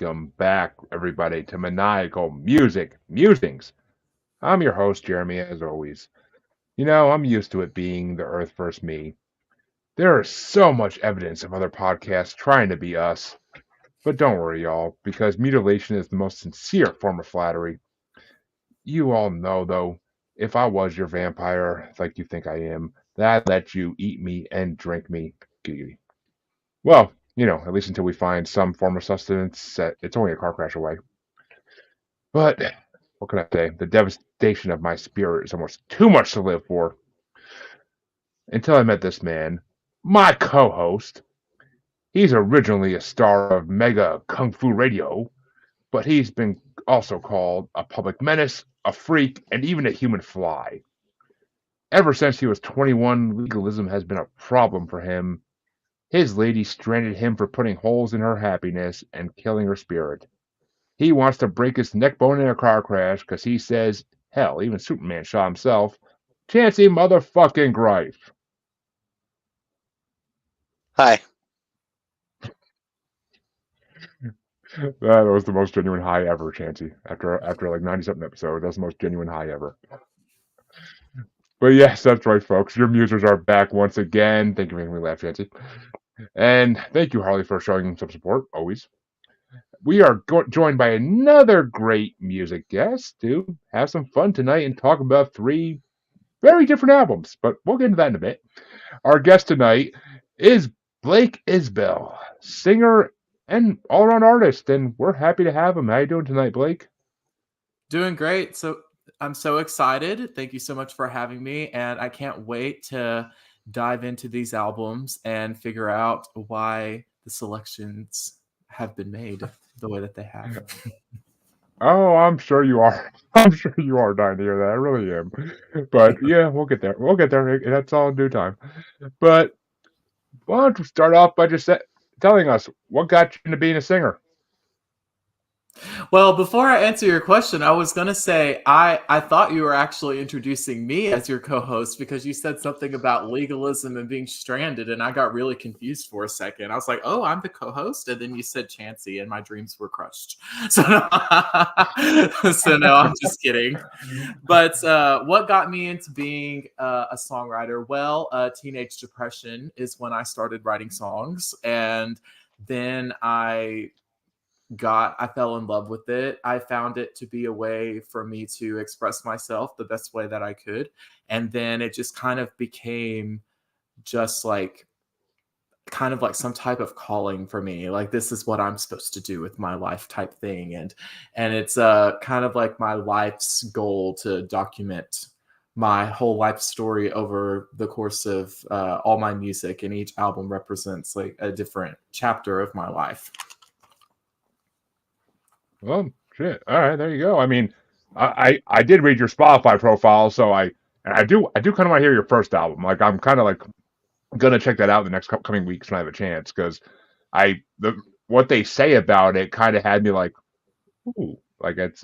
welcome back, everybody, to Maniacal Musings. I'm your host, Jeremy, as always. I'm used to it being the Earth versus me. There is so much evidence of other podcasts trying to be us. But don't worry, y'all, because mutilation is the most sincere form of flattery. You all know, though, if I was your vampire, like you think I am, that I'd let you eat me and drink me. Giggity. Well, at least until we find some form of sustenance. It's only a car crash away. But what can I say? The devastation of my spirit is almost too much to live for. Until I met this man, my co-host. He's originally a star of Mega Kung Fu Radio, but he's been also called a public menace, a freak, and even a human fly. Ever since he was 21, legalism has been a problem for him. His lady stranded him for putting holes in her happiness and killing her spirit. He wants to break his neck bone in a car crash because he says, hell, even Superman shot himself. Chancy motherfucking Grife. Hi. That was the most genuine hi ever, Chancy. After like 90-something episodes, that's the most genuine hi ever. But yes, that's right, folks. Your musers are back once again. Thank you for making me laugh, Chancy. And thank you, Harley, for showing some support, always. We are joined by another great music guest to have some fun tonight and talk about 3 very different albums, but we'll get into that in a bit. Our guest tonight is Blake Isbell, singer and all-around artist, and we're happy to have him. How you doing tonight, Blake? Doing great. So I'm so excited. Thank you so much for having me, and I can't wait to dive into these albums and figure out why the selections have been made the way that they have. Oh, I'm sure you are. I'm sure you are dying to hear that. I really am. But yeah, we'll get there. We'll get there. That's all in due time. But why don't you start off by just telling us what got you into being a singer? Well, before I answer your question, I was going to say I thought you were actually introducing me as your co-host because you said something about legalism and being stranded, and I got really confused for a second. I was like, oh, I'm the co-host? And then you said Chancy, and my dreams were crushed. So no, I'm just kidding. But what got me into being a songwriter? Well, teenage depression is when I started writing songs, and then I fell in love with it. I found it to be a way for me to express myself the best way that I could. And then it just kind of became just like kind of like some type of calling for me. Like, this is what I'm supposed to do with my life type thing. And it's kind of like my life's goal to document my whole life story over the course of all my music. And each album represents like a different chapter of my life. Well, shit. All right, there you go. I mean, I did read your Spotify profile, so I do kind of want to hear your first album. Like, I'm kind of like gonna check that out in the next coming weeks when I have a chance, because what they say about it kind of had me like, ooh, like it's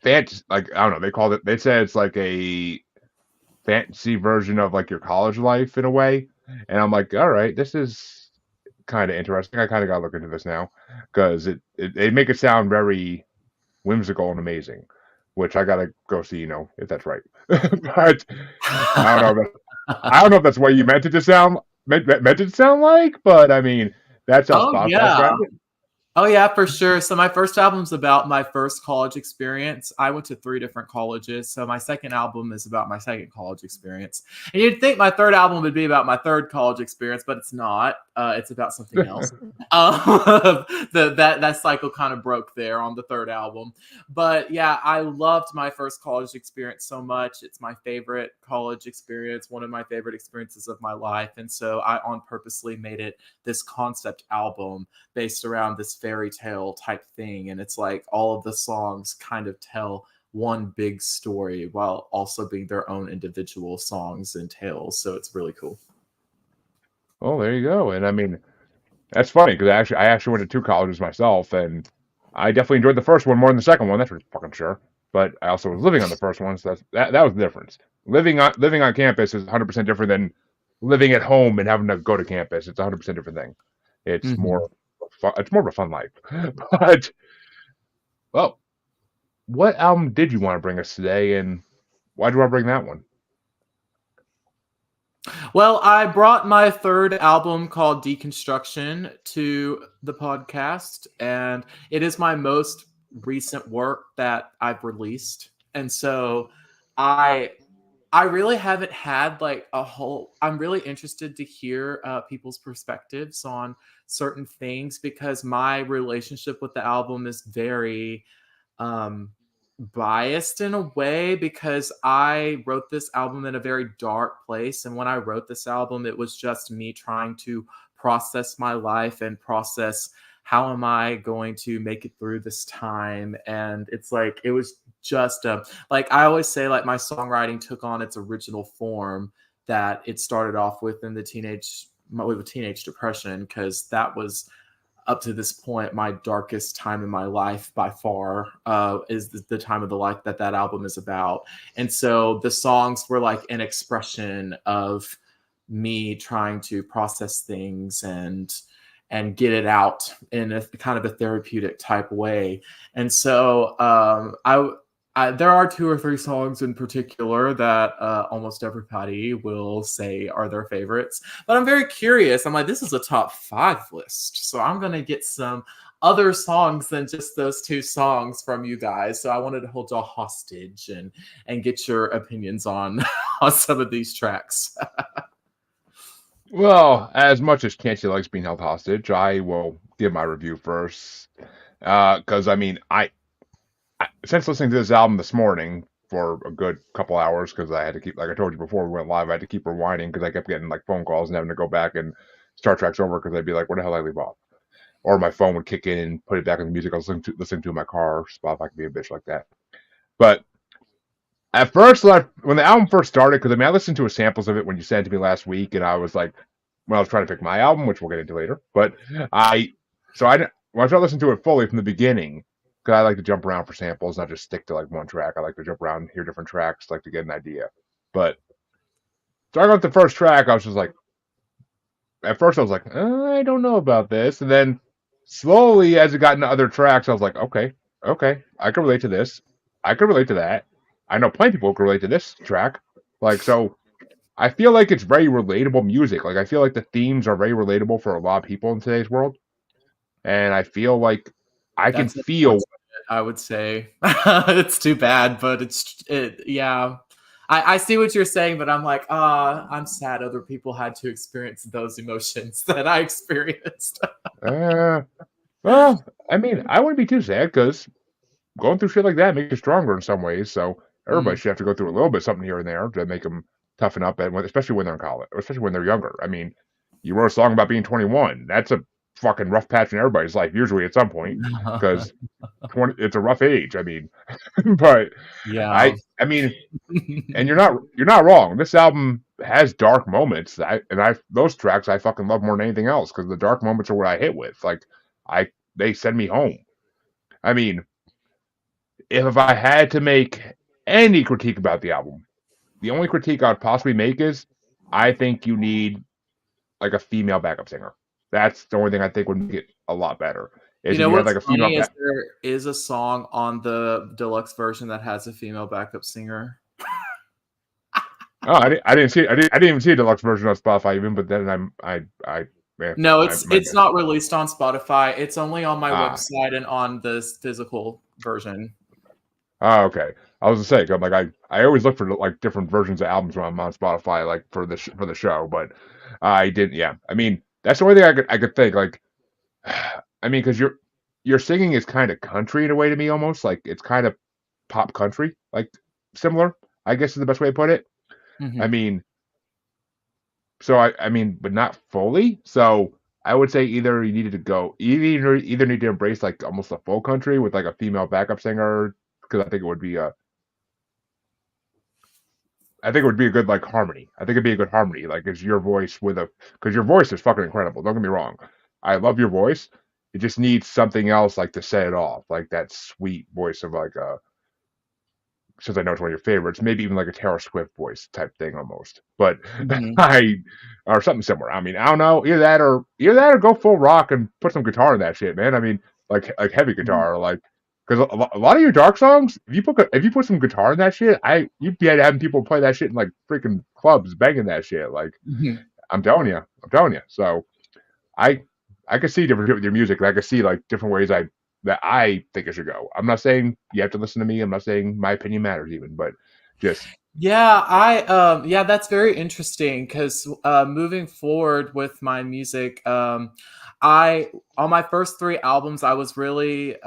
fantasy. Like, I don't know, they said it's like a fantasy version of like your college life in a way, and I'm like, all right, this is kind of interesting. I kind of got to look into this now because they make it sound very whimsical and amazing, which I gotta go see, if that's right. But I don't know. I don't know if that's what you meant it to sound like, but I mean that's how Spotify described it. Oh, yeah, for sure. So my first album's about my first college experience. I went to 3 different colleges. So my second album is about my second college experience. And you'd think my third album would be about my third college experience, but it's not. It's about something else. That cycle kind of broke there on the third album. But yeah, I loved my first college experience so much. It's my favorite college experience, one of my favorite experiences of my life. And so I on purposely made it this concept album based around this fairy tale type thing. And it's like all of the songs kind of tell one big story while also being their own individual songs and tales. So it's really cool. Oh, there you go. And I mean, that's funny because I actually went to 2 colleges myself, and I definitely enjoyed the first one more than the second one. That's for fucking sure. But I also was living on the first one, so that was the difference. Living on campus is 100% different than living at home and having to go to campus. It's 100% different thing. It's more it's more of a fun life. But well, what album did you want to bring us today, and why do you want to bring that one? Well, I brought my third album called Deconstruction to the podcast, and it is my most recent work that I've released. And so I I really haven't had like a whole. I'm really interested to hear people's perspectives on certain things because my relationship with the album is very um, biased in a way because I wrote this album in a very dark place. And when I wrote this album, it was just me trying to process my life and process how am I going to make it through this time. And it's like, it was just like I always say, like my songwriting took on its original form that it started off with in the teenage depression, because that was up to this point my darkest time in my life by far, is the time of the life that album is about. And so the songs were like an expression of me trying to process things and get it out in a kind of a therapeutic type way. And so there are two or three songs in particular that almost everybody will say are their favorites. But I'm very curious. I'm like, this is a top 5 list. So I'm going to get some other songs than just those two songs from you guys. So I wanted to hold y'all hostage and get your opinions on, on some of these tracks. Well, as much as Chancy likes being held hostage, I will give my review first. Because since listening to this album this morning for a good couple hours, because I had to keep, like I told you before we went live, I had to keep rewinding because I kept getting like phone calls and having to go back and start tracks over because I'd be like, where the hell did I leave off? Or my phone would kick in and put it back in the music I was listening to in my car. Spotify can be a bitch like that. But at first, when the album first started, because I listened to samples of it when you sent it to me last week, and I was like, when I was trying to pick my album, which we'll get into later. But when I started listening to it fully from the beginning, because I like to jump around for samples, not just stick to like one track. I like to jump around and hear different tracks, like to get an idea. But starting with the first track, I was just like, at first I was like, I don't know about this, and then slowly as it got into other tracks, I was like, okay, I can relate to this. I can relate to that. I know plenty of people can relate to this track. Like, so I feel like it's very relatable music. Like, I feel like the themes are very relatable for a lot of people in today's world. And I feel like I can That's feel. I would say. It's too bad, but yeah. I see what you're saying, but I'm like, I'm sad other people had to experience those emotions that I experienced. Well, I mean, I wouldn't be too sad because going through shit like that makes you stronger in some ways. So everybody should have to go through a little bit something here and there to make them toughen up, and especially when they're in college, or especially when they're younger. I mean, you wrote a song about being 21. That's a fucking rough patch in everybody's life, usually at some point, because it's a rough age. I mean, but Yeah. I mean, and you're not wrong. This album has dark moments. Those tracks I fucking love more than anything else because the dark moments are what I hit with. Like they send me home. I mean, if I had to make any critique about the album, the only critique I'd possibly make is I think you need like a female backup singer. That's the only thing I think would make it a lot better. You Is if know you had what's like a female. funny is there is a song on the deluxe version that has a female backup singer. Oh, I didn't see. I didn't even see a deluxe version on Spotify even. But then No, it's not released on Spotify. It's only on my website and on this physical version. Oh, okay. I was gonna say, like I always look for like different versions of albums when I'm on Spotify, like for the show, but I didn't. Yeah, I mean that's the only thing I could think. Like, I mean, because your singing is kind of country in a way to me, almost like it's kind of pop country, like similar. I guess is the best way to put it. I mean, so I mean, but not fully. So I would say either you needed to go either need to embrace like almost a full country with like a female backup singer because I think it would be a good like harmony. I think it'd be a good harmony. Like it's your voice because your voice is fucking incredible. Don't get me wrong. I love your voice. It just needs something else like to set it off, like that sweet voice of like since I know it's one of your favorites, maybe even like a Taylor Swift voice type thing almost. But Mhm. I or something similar. I mean, I don't know, either that or go full rock and put some guitar in that shit, man. I mean, like heavy Mhm. guitar, like because a lot of your dark songs, if you put some guitar in that shit, you'd be having people play that shit in like freaking clubs, banging that shit. Like Mhm. I'm telling you. So I I could see different with your music. And I could see like different ways that I think it should go. I'm not saying you have to listen to me. I'm not saying my opinion matters even, but just Yeah, that's very interesting because moving forward with my music, I on my first three albums I was really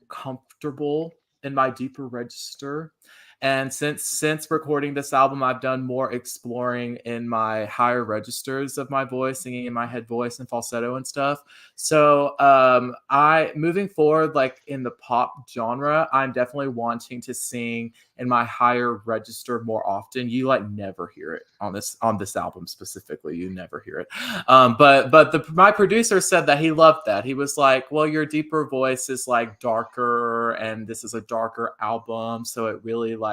comfortable in my deeper register. And since recording this album, I've done more exploring in my higher registers of my voice, singing in my head voice and falsetto and stuff. So I moving forward, like in the pop genre, I'm definitely wanting to sing in my higher register more often. You like never hear it on this album specifically. You never hear it. But my producer said that he loved that. He was like, "Well, your deeper voice is like darker, and this is a darker album, so it really like."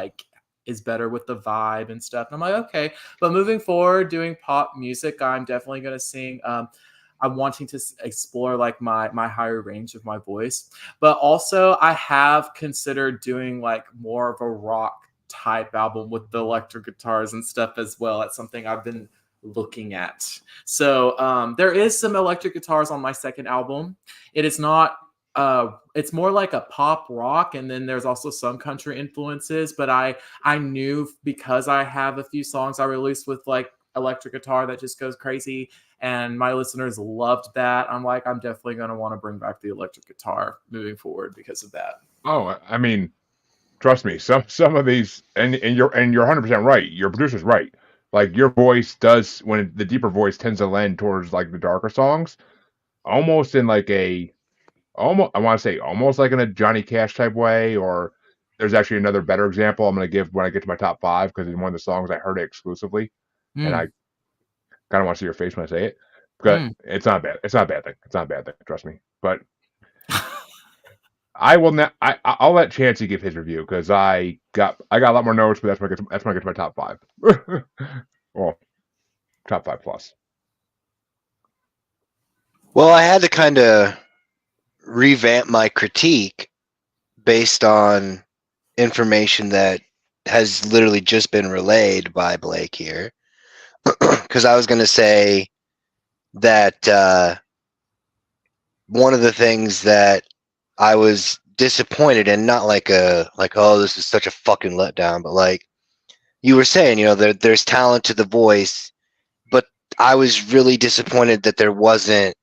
Is better with the vibe and stuff. And I'm like, okay. But moving forward, doing pop music, I'm definitely going to sing. I'm wanting to explore like my higher range of my voice, but also I have considered doing like more of a rock type album with the electric guitars and stuff as well. That's something I've been looking at. So there is some electric guitars on my second album. It is not it's more like a pop rock, and then there's also some country influences, but I knew because I have a few songs I released with like electric guitar that just goes crazy, and my listeners loved that. I'm like, I'm definitely going to want to bring back the electric guitar moving forward because of that. I mean, trust me, some of these and you're 100% right. Your producer's right. Like your voice does when the deeper voice tends to lend towards like the darker songs, almost in like a almost I want to say almost like in a Johnny Cash type way. Or there's actually another better example I'm going to give when I get to my top five because in one of the songs I heard it exclusively, and I Mm, kind of want to see your face when I say it. But mm. it's not bad. It's not a bad thing. It's not a bad thing. Trust me. But I will not. I'll let Chancy give his review because I got a lot more notes, but that's when I get to my top five. Well, top five plus. Well, I had to kind of revamp my critique based on information that has literally just been relayed by Blake here. Because I was going to say that one of the things that I was disappointed in, not like oh, this is such a fucking letdown, but like you were saying, there's talent to the voice, but I was really disappointed that there wasn't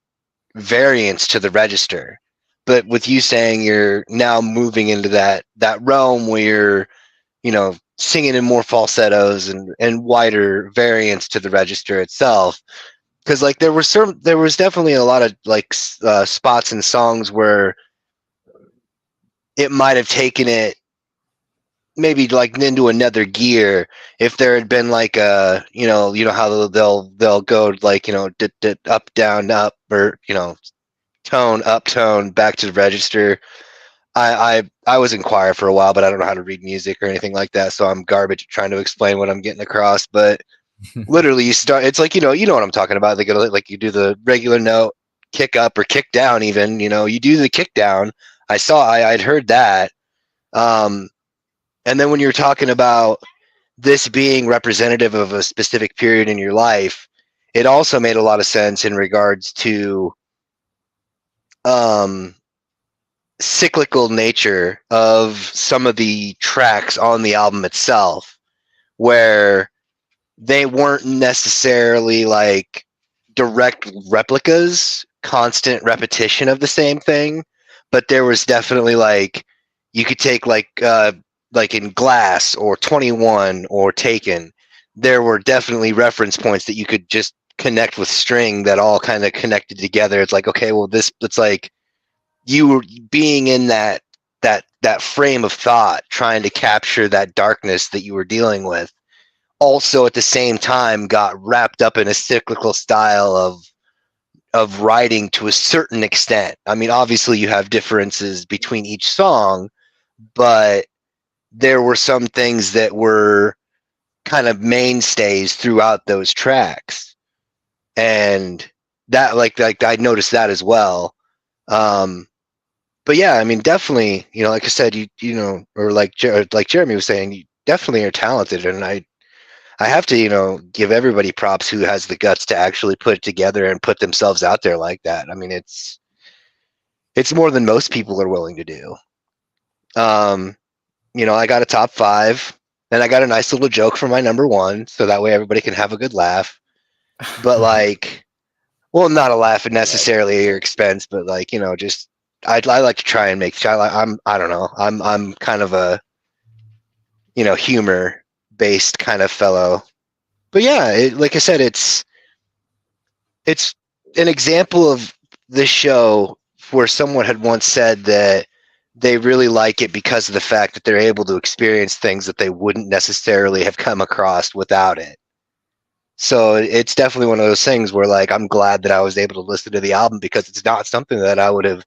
variance to the register. But with you saying you're now moving into that realm where you're, singing in more falsettos and wider variance to the register itself. Because like there was definitely a lot of like spots and songs where it might have taken it maybe like into another gear if there had been like a how they'll go like up down up, or tone up tone back to the register. I was in choir for a while, but I don't know how to read music or anything like that, so I'm garbage at trying to explain what I'm getting across. But literally, you start. It's like you know what I'm talking about. They go like you do the regular note, kick up or kick down. Even you do the kick down. I'd heard that. And then when you're talking about this being representative of a specific period in your life, it also made a lot of sense in regards to um cyclical nature of some of the tracks on the album itself, where they weren't necessarily like direct replicas, constant repetition of the same thing, but there was definitely like you could take like in Glass or 21 or Taken, there were definitely reference points that you could just connect with string that all kind of connected together. It's like, okay, well it's like you were being in that frame of thought, trying to capture that darkness that you were dealing with, also at the same time got wrapped up in a cyclical style of writing to a certain extent. I mean, obviously you have differences between each song, but there were some things that were kind of mainstays throughout those tracks, and that like I noticed that as well. But yeah, I mean, definitely, like I said, you know, or like Jeremy was saying, you definitely are talented, and I have to, give everybody props who has the guts to actually put it together and put themselves out there like that. I mean, it's more than most people are willing to do. I got a top 5, and I got a nice little joke for my number 1, so that way everybody can have a good laugh. But like, well, not a laugh necessarily at your expense, but like, just I like to try and make. I don't know. I'm kind of a humor based kind of fellow. But yeah, like I said, it's an example of the show where someone had once said that they really like it because of the fact that they're able to experience things that they wouldn't necessarily have come across without it. So it's definitely one of those things where, like, I'm glad that I was able to listen to the album, because it's not something that I would have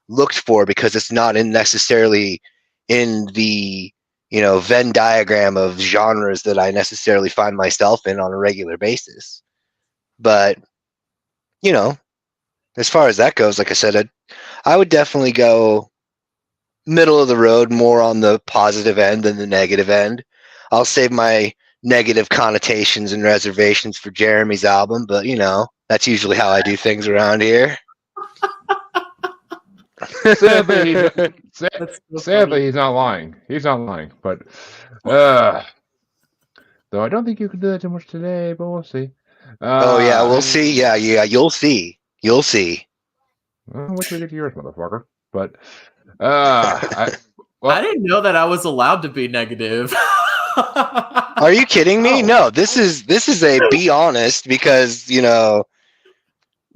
looked for, because it's not necessarily in the Venn diagram of genres that I necessarily find myself in on a regular basis. But as far as that goes, like I said, I would definitely go middle of the road, more on the positive end than the negative end. I'll save my negative connotations and reservations for Jeremy's album, but that's usually how I do things around here. Sadly, he's not lying. He's not lying. But though I don't think you can do that too much today, but we'll see. Oh yeah, we'll see. Yeah, you'll see. You'll see. Well, wait till we get to yours, motherfucker. But I didn't know that I was allowed to be negative. Are you kidding me? No, this is a be honest, because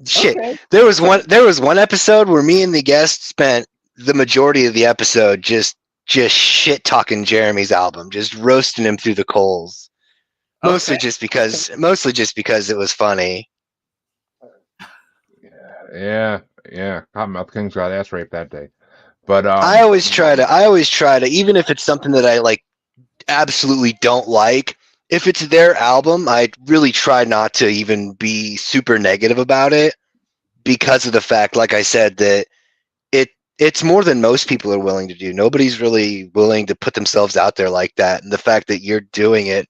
shit. Okay. There was one episode where me and the guest spent the majority of the episode just shit talking Jeremy's album, just roasting him through the coals. Mostly just because it was funny. Yeah. Cottonmouth Kings got ass raped that day. But I always try to, even if it's something that I like absolutely don't like, if it's their album, I really try not to even be super negative about it, because of the fact, like I said, that it's more than most people are willing to do. Nobody's really willing to put themselves out there like that, and the fact that you're doing it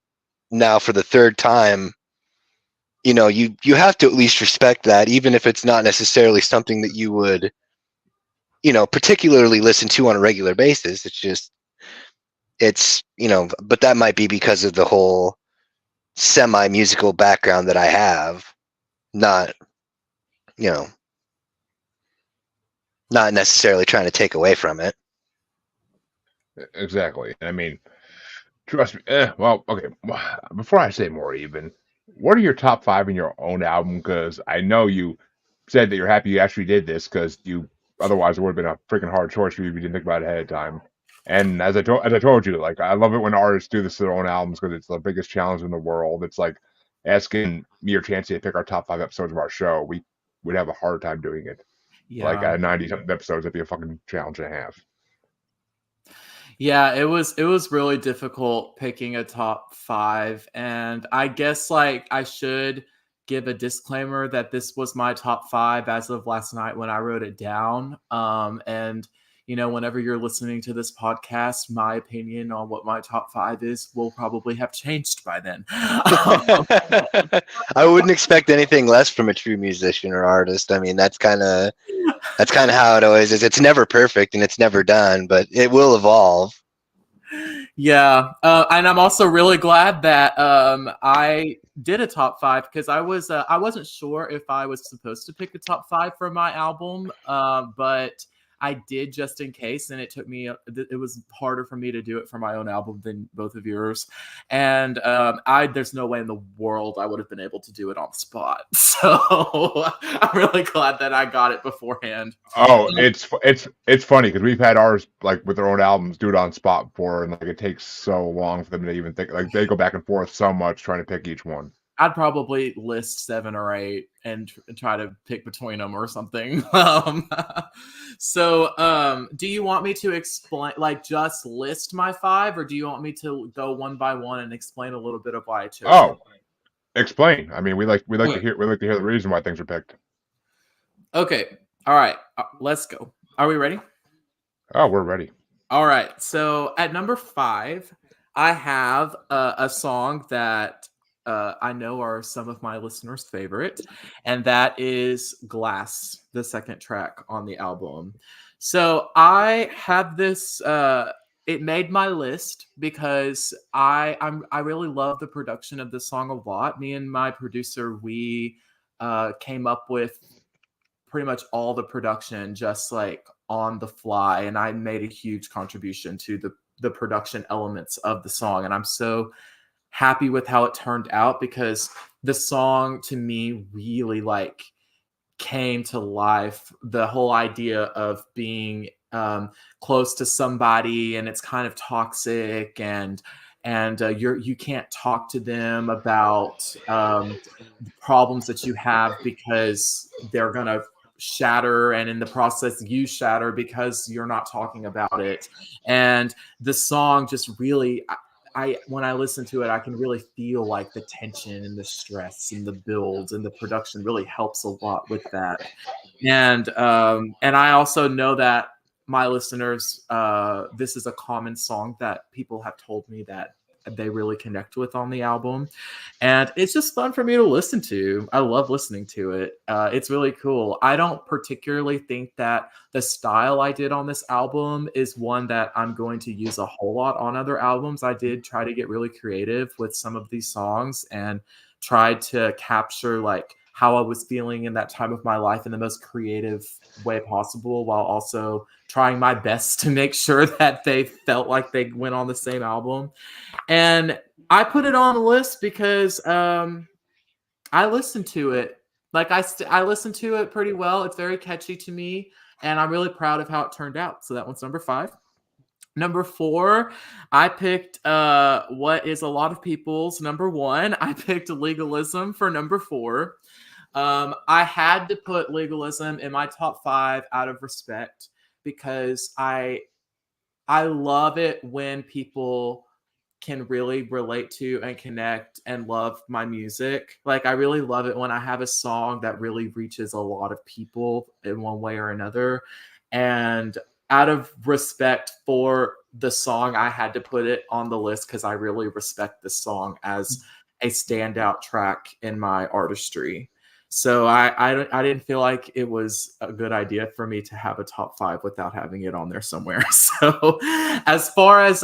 now for the 3rd time, you have to at least respect that, even if it's not necessarily something that you would particularly listen to on a regular basis. It's but that might be because of the whole semi-musical background that I have, not necessarily trying to take away from it. Exactly. I mean, trust me. Well, okay. Before I say more, even, what are your top 5 in your own album? Because I know you said that you're happy you actually did this, because otherwise it would have been a freaking hard choice for you if you didn't think about it ahead of time. And as I told you, like, I love it when artists do this to their own albums, because it's the biggest challenge in the world. It's like asking me or Chancy to pick our top 5 episodes of our show. We'd have a hard time doing it. Yeah. Like 90-something episodes, it'd be a fucking challenge and a half. Yeah, it was really difficult picking a top 5, and I guess, like, I should give a disclaimer that this was my top 5 as of last night when I wrote it down. And whenever you're listening to this podcast, my opinion on what my top 5 is will probably have changed by then. I wouldn't expect anything less from a true musician or artist. I mean, that's kind of how it always is. It's never perfect and it's never done, but it will evolve. Yeah, and I'm also really glad that I did a top 5, because I wasn't sure if I was supposed to pick the top 5 for my album, but I did, just in case, and it was harder for me to do it for my own album than both of yours, and there's no way in the world I would have been able to do it on the spot. So I'm really glad that I got it beforehand. Oh, it's funny, because we've had ours, like, with their own albums, do it on spot before, and like it takes so long for them to even think. Like, they go back and forth so much trying to pick each one. I'd probably list 7 or 8 and try to pick between them or something. Do you want me to explain, like, just list my 5, or do you want me to go one by one and explain a little bit of why I chose them? Oh, explain. I mean, we like to Okay. hear the reason why things are picked. Okay. All right. Let's go. Are we ready? Oh, we're ready. All right. So at number 5, I have a song that I know are some of my listeners' favorite, and that is Glass, the second track on the album. So I have this. It made my list because I really love the production of this song a lot. Me and my producer, we came up with pretty much all the production just like on the fly, and I made a huge contribution to the production elements of the song, and I'm so happy with how it turned out because the song to me really like came to life. The whole idea of being close to somebody and it's kind of toxic, and you can't talk to them about problems that you have because they're gonna shatter, and in the process you shatter because you're not talking about it. And the song just really, I when I listen to it, I can really feel like the tension and the stress and the builds, and the production really helps a lot with that. And I also know that my listeners, this is a common song that people have told me that they really connect with on the album, and it's just fun for me to listen to. I love listening to it. It's really cool. I don't particularly think that the style I did on this album is one that I'm going to use a whole lot on other albums. I did try to get really creative with some of these songs and tried to capture like how I was feeling in that time of my life in the most creative way possible, while also trying my best to make sure that they felt like they went on the same album. And I put it on the list because I listened to it. Like I listened to it pretty well. It's very catchy to me, and I'm really proud of how it turned out. So that one's number 5. Number 4, I picked what is a lot of people's number 1. I picked Legalism for number 4. I had to put Legalism in my top 5 out of respect because I love it when people can really relate to and connect and love my music. Like, I really love it when I have a song that really reaches a lot of people in one way or another. And out of respect for the song, I had to put it on the list because I really respect this song as a standout track in my artistry. So I didn't feel like it was a good idea for me to have a top 5 without having it on there somewhere. So as far as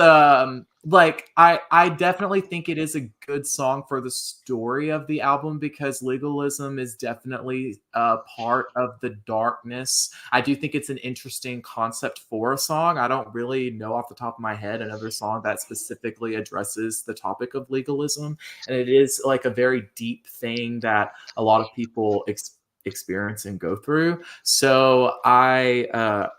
like I definitely think it is a good song for the story of the album because legalism is definitely a part of the darkness. I do think it's an interesting concept for a song. I don't really know off the top of my head another song that specifically addresses the topic of legalism, and it is like a very deep thing that a lot of people experience and go through. So I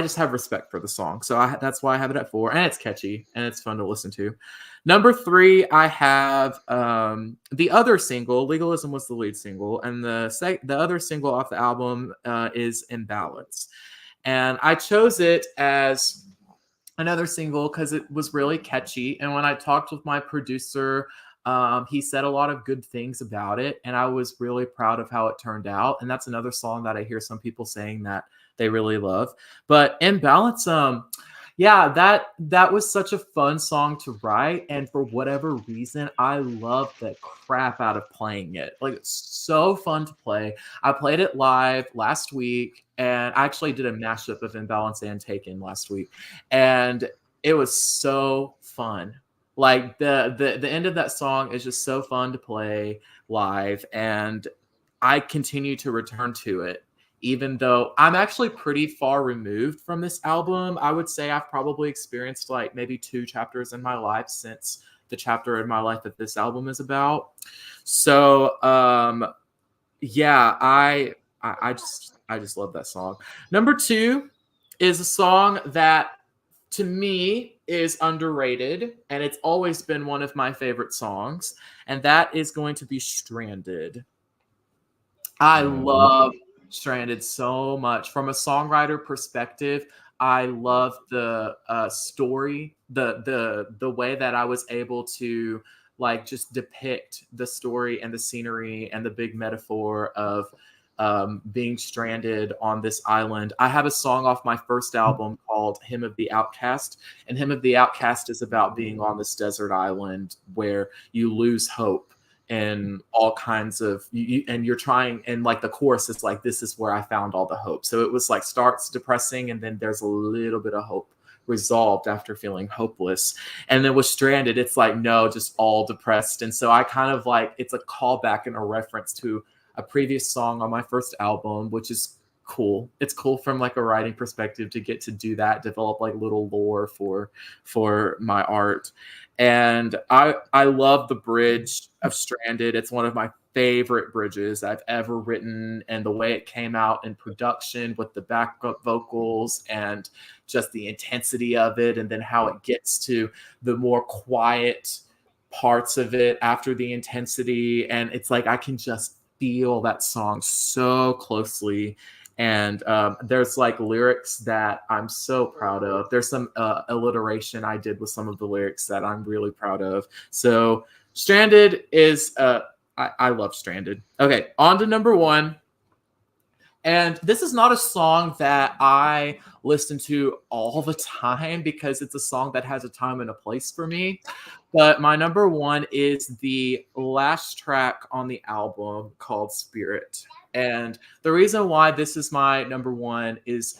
just have respect for the song. So that's why I have it at 4, and it's catchy and it's fun to listen to. Number 3, I have the other single. Legalism was the lead single, and the other single off the album is Imbalance. And I chose it as another single because it was really catchy. And when I talked with my producer, he said a lot of good things about it, and I was really proud of how it turned out. And that's another song that I hear some people saying that they really love. But Imbalance, yeah, that was such a fun song to write, and for whatever reason, I love the crap out of playing it. Like, it's so fun to play. I played it live last week, and I actually did a mashup of Imbalance and Taken last week, and it was so fun. Like the end of that song is just so fun to play live, and I continue to return to it even though I'm actually pretty far removed from this album. I would say I've probably experienced like maybe 2 chapters in my life since the chapter in my life that this album is about. So yeah, I just love that song. Number 2 is a song that to me is underrated, and it's always been one of my favorite songs, and that is going to be Stranded. I love Stranded so much. From a songwriter perspective, I love the story, the way that I was able to like just depict the story and the scenery and the big metaphor of being stranded on this island. I have a song off my first album called Hymn of the Outcast, and Hymn of the Outcast is about being on this desert island where you lose hope and all kinds of and you're trying, and like the chorus is like, this is where I found all the hope. So it was like starts depressing and then there's a little bit of hope resolved after feeling hopeless. And then with Stranded, it's like, no, just all depressed. And so I kind of like, it's a callback and a reference to a previous song on my first album, which is cool. It's cool from like a writing perspective to get to do that, develop like little lore for my art. And I love the bridge of Stranded. It's one of my favorite bridges I've ever written, and the way it came out in production with the backup vocals and just the intensity of it, and then how it gets to the more quiet parts of it after the intensity. And it's like I can just feel that song so closely. And there's like lyrics that I'm so proud of. There's some alliteration I did with some of the lyrics that I'm really proud of. So Stranded is, I love Stranded. Okay, on to number one. And this is not a song that I listen to all the time because it's a song that has a time and a place for me. But my number one is the last track on the album called Spirit. And the reason why this is my number one is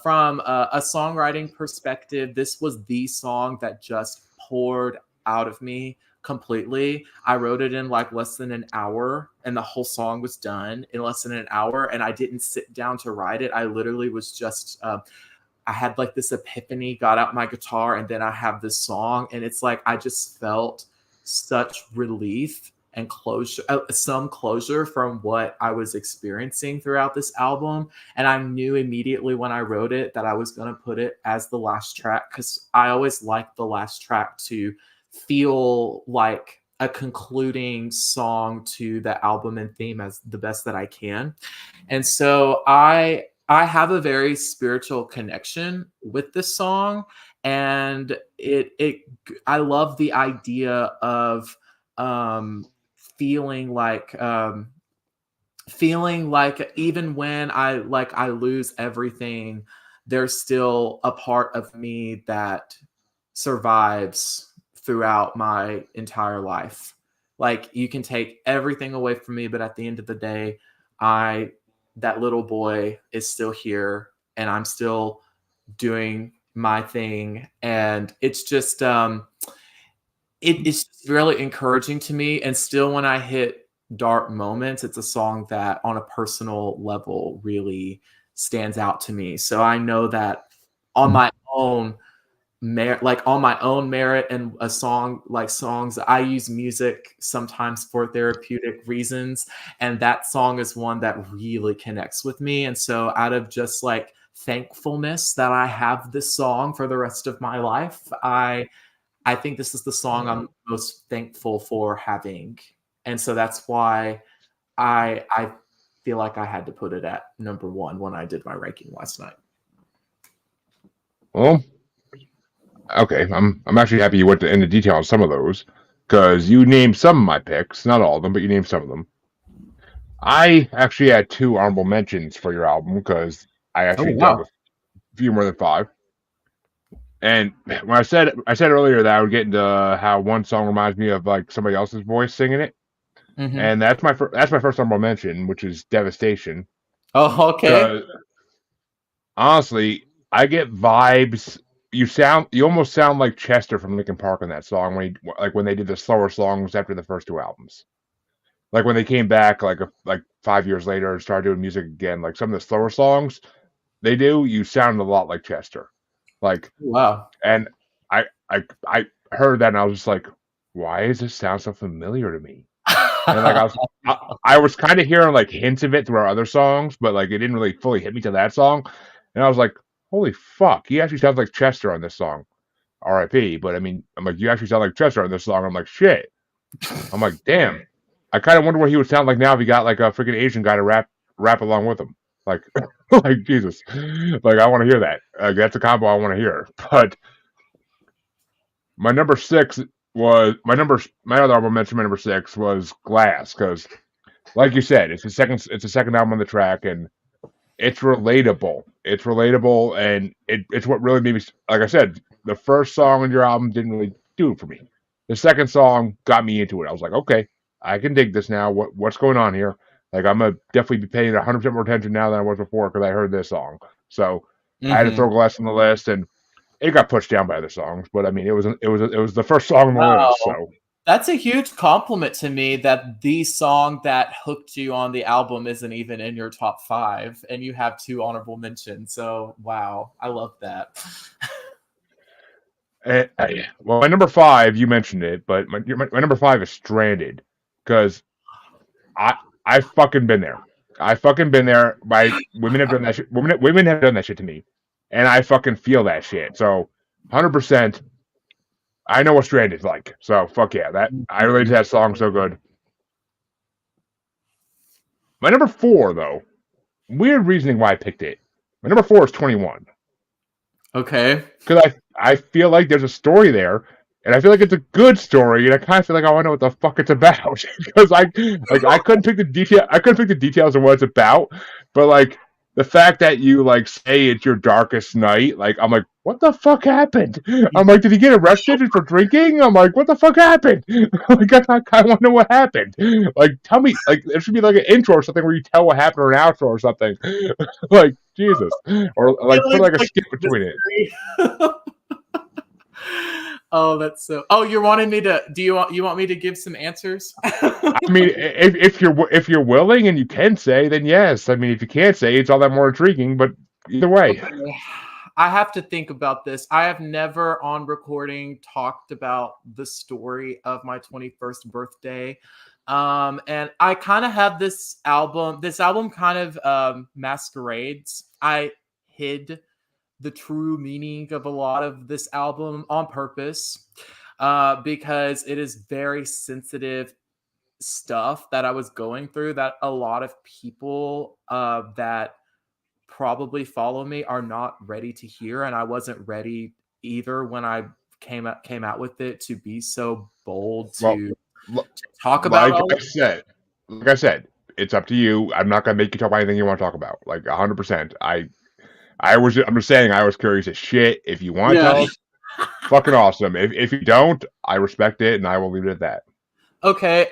from a songwriting perspective, this was the song that just poured out of me completely. I wrote it in like less than an hour, and the whole song was done in less than an hour. And I didn't sit down to write it. I literally was just I had like this epiphany, got out my guitar, and then I have this song, and it's like I just felt such relief and closure, some closure from what I was experiencing throughout this album. And I knew immediately when I wrote it that I was going to put it as the last track, because I always like the last track to feel like a concluding song to the album and theme as the best that I can. And so I have a very spiritual connection with this song, and I love the idea of feeling like even when I lose everything, there's still a part of me that survives throughout my entire life. Like, you can take everything away from me, but at the end of the day, that little boy is still here, and I'm still doing my thing. And it's just it's really encouraging to me. And still, when I hit dark moments, it's a song that on a personal level really stands out to me. So I know that on my own merit, and a song like songs, I use music sometimes for therapeutic reasons, and that song is one that really connects with me. And so out of just like thankfulness that I have this song for the rest of my life, I think this is the song I'm most thankful for having. And so that's why I feel like I had to put it at number one when I did my ranking last night. Well, okay, I'm actually happy you went into detail on some of those, because you named some of my picks, not all of them, but you named some of them. I actually had 2 honorable mentions for your album, because I actually dug a few more than 5. And when I said earlier that I would get into how one song reminds me of like somebody else's voice singing it, and that's my first honorable mention, which is Devastation. Oh, okay. Honestly, I get vibes. You almost sound like Chester from Linkin Park in that song when they did the slower songs after the first 2 albums. Like when they came back like 5 years later and started doing music again, like some of the slower songs you sound a lot like Chester. Like, wow. And I heard that and I was just like, why does this sound so familiar to me? And like I was kind of hearing like hints of it through our other songs, but like it didn't really fully hit me to that song. And I was like, holy fuck, he actually sounds like Chester on this song. R.I.P. But I mean, I'm like, you actually sound like Chester on this song. I'm like, shit. I'm like, damn. I kind of wonder what he would sound like now if he got like a freaking Asian guy to rap along with him. Like, like Jesus. Like, I want to hear that. That's a combo I want to hear. But my number six was my other album mentioned. My number six was Glass, because, like you said, it's the second album on the track, and it's relatable. It's relatable, and it's what really made me. Like I said, the first song on your album didn't really do it for me. The second song got me into it. I was like, okay, I can dig this now. What's going on here? Like, I'm gonna definitely be paying 100% more attention now than I was before because I heard this song. So I had to throw Glass on the list, and it got pushed down by other songs. But I mean, it was the first song on the list. So that's a huge compliment to me that the song that hooked you on the album isn't even in your top 5, and you have 2 honorable mentions. So, wow, I love that. Well, my number 5, you mentioned it, but my number 5 is Stranded, because I fucking been there. I fucking been there. My women have done that shit. Women have done that shit to me, and I fucking feel that shit. So, 100%. I know what Stranded's like. So fuck yeah, that I relate to that song so good. My number 4, though, weird reasoning why I picked it. My number 4 is 21. Okay. Because I feel like there's a story there, and I feel like it's a good story, and I kind of feel like I want to know what the fuck it's about. Because I couldn't pick the detail. I couldn't pick the details of what it's about, but like the fact that you like say it's your darkest night, like I'm like, what the fuck happened? I'm like, did he get arrested for drinking? I'm like, what the fuck happened? Like, I want to know what happened. Like, tell me. Like, there should be like an intro or something where you tell what happened, or an outro or something. Like, Jesus, or like put like a skip between it. Oh, that's so. Oh, you're wanting me to? Do you want me to give some answers? I mean, if you're willing and you can say, then yes. I mean, if you can't say, it's all that more intriguing. But either way, okay. I have to think about this. I have never on recording talked about the story of my 21st birthday. And I kind of have this album. This album kind of masquerades. I hid the true meaning of a lot of this album on purpose, because it is very sensitive stuff that I was going through that a lot of people that probably follow me are not ready to hear, and I wasn't ready either when I came out with it to be so bold to talk about. Like I said, it's up to you. I'm not gonna make you talk about anything you want to talk about. Like 100%. I'm just saying I was curious as shit. If you want to tell us, fucking awesome. If you don't, I respect it, and I will leave it at that. Okay.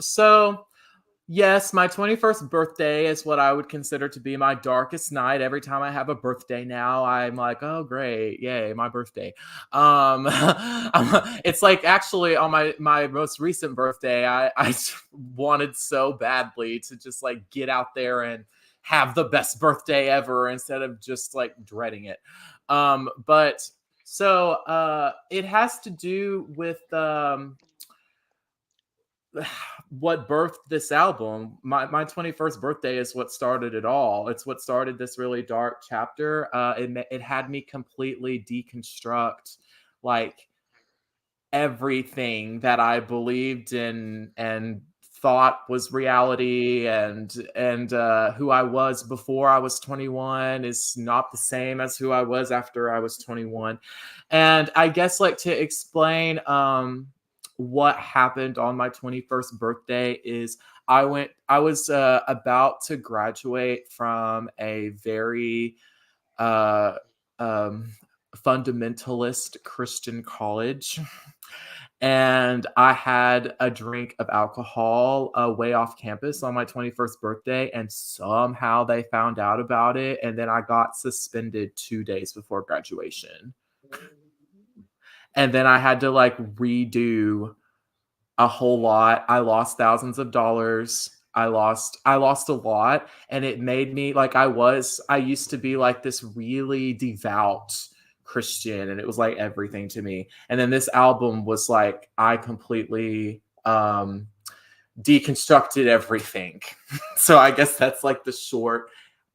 So yes, my 21st birthday is what I would consider to be my darkest night. Every time I have a birthday now, I'm like, oh great, yay, my birthday. It's like actually on my most recent birthday, I wanted so badly to just like get out there and have the best birthday ever instead of just like dreading it. But so it has to do with what birthed this album. My 21st birthday is what started it all. It's what started this really dark chapter. It had me completely deconstruct like everything that I believed in and thought was reality, and who I was before I was 21 is not the same as who I was after I was 21. And I guess like to explain what happened on my 21st birthday is I was about to graduate from a very fundamentalist Christian college. And I had a drink of alcohol way off campus on my 21st birthday, and somehow they found out about it, and then I got suspended 2 days before graduation. And then I had to like redo a whole lot. I lost thousands of dollars. I lost a lot, and it made me like I used to be like this really devout Christian, and it was like everything to me. And then this album was like I completely deconstructed everything. So I guess that's like the short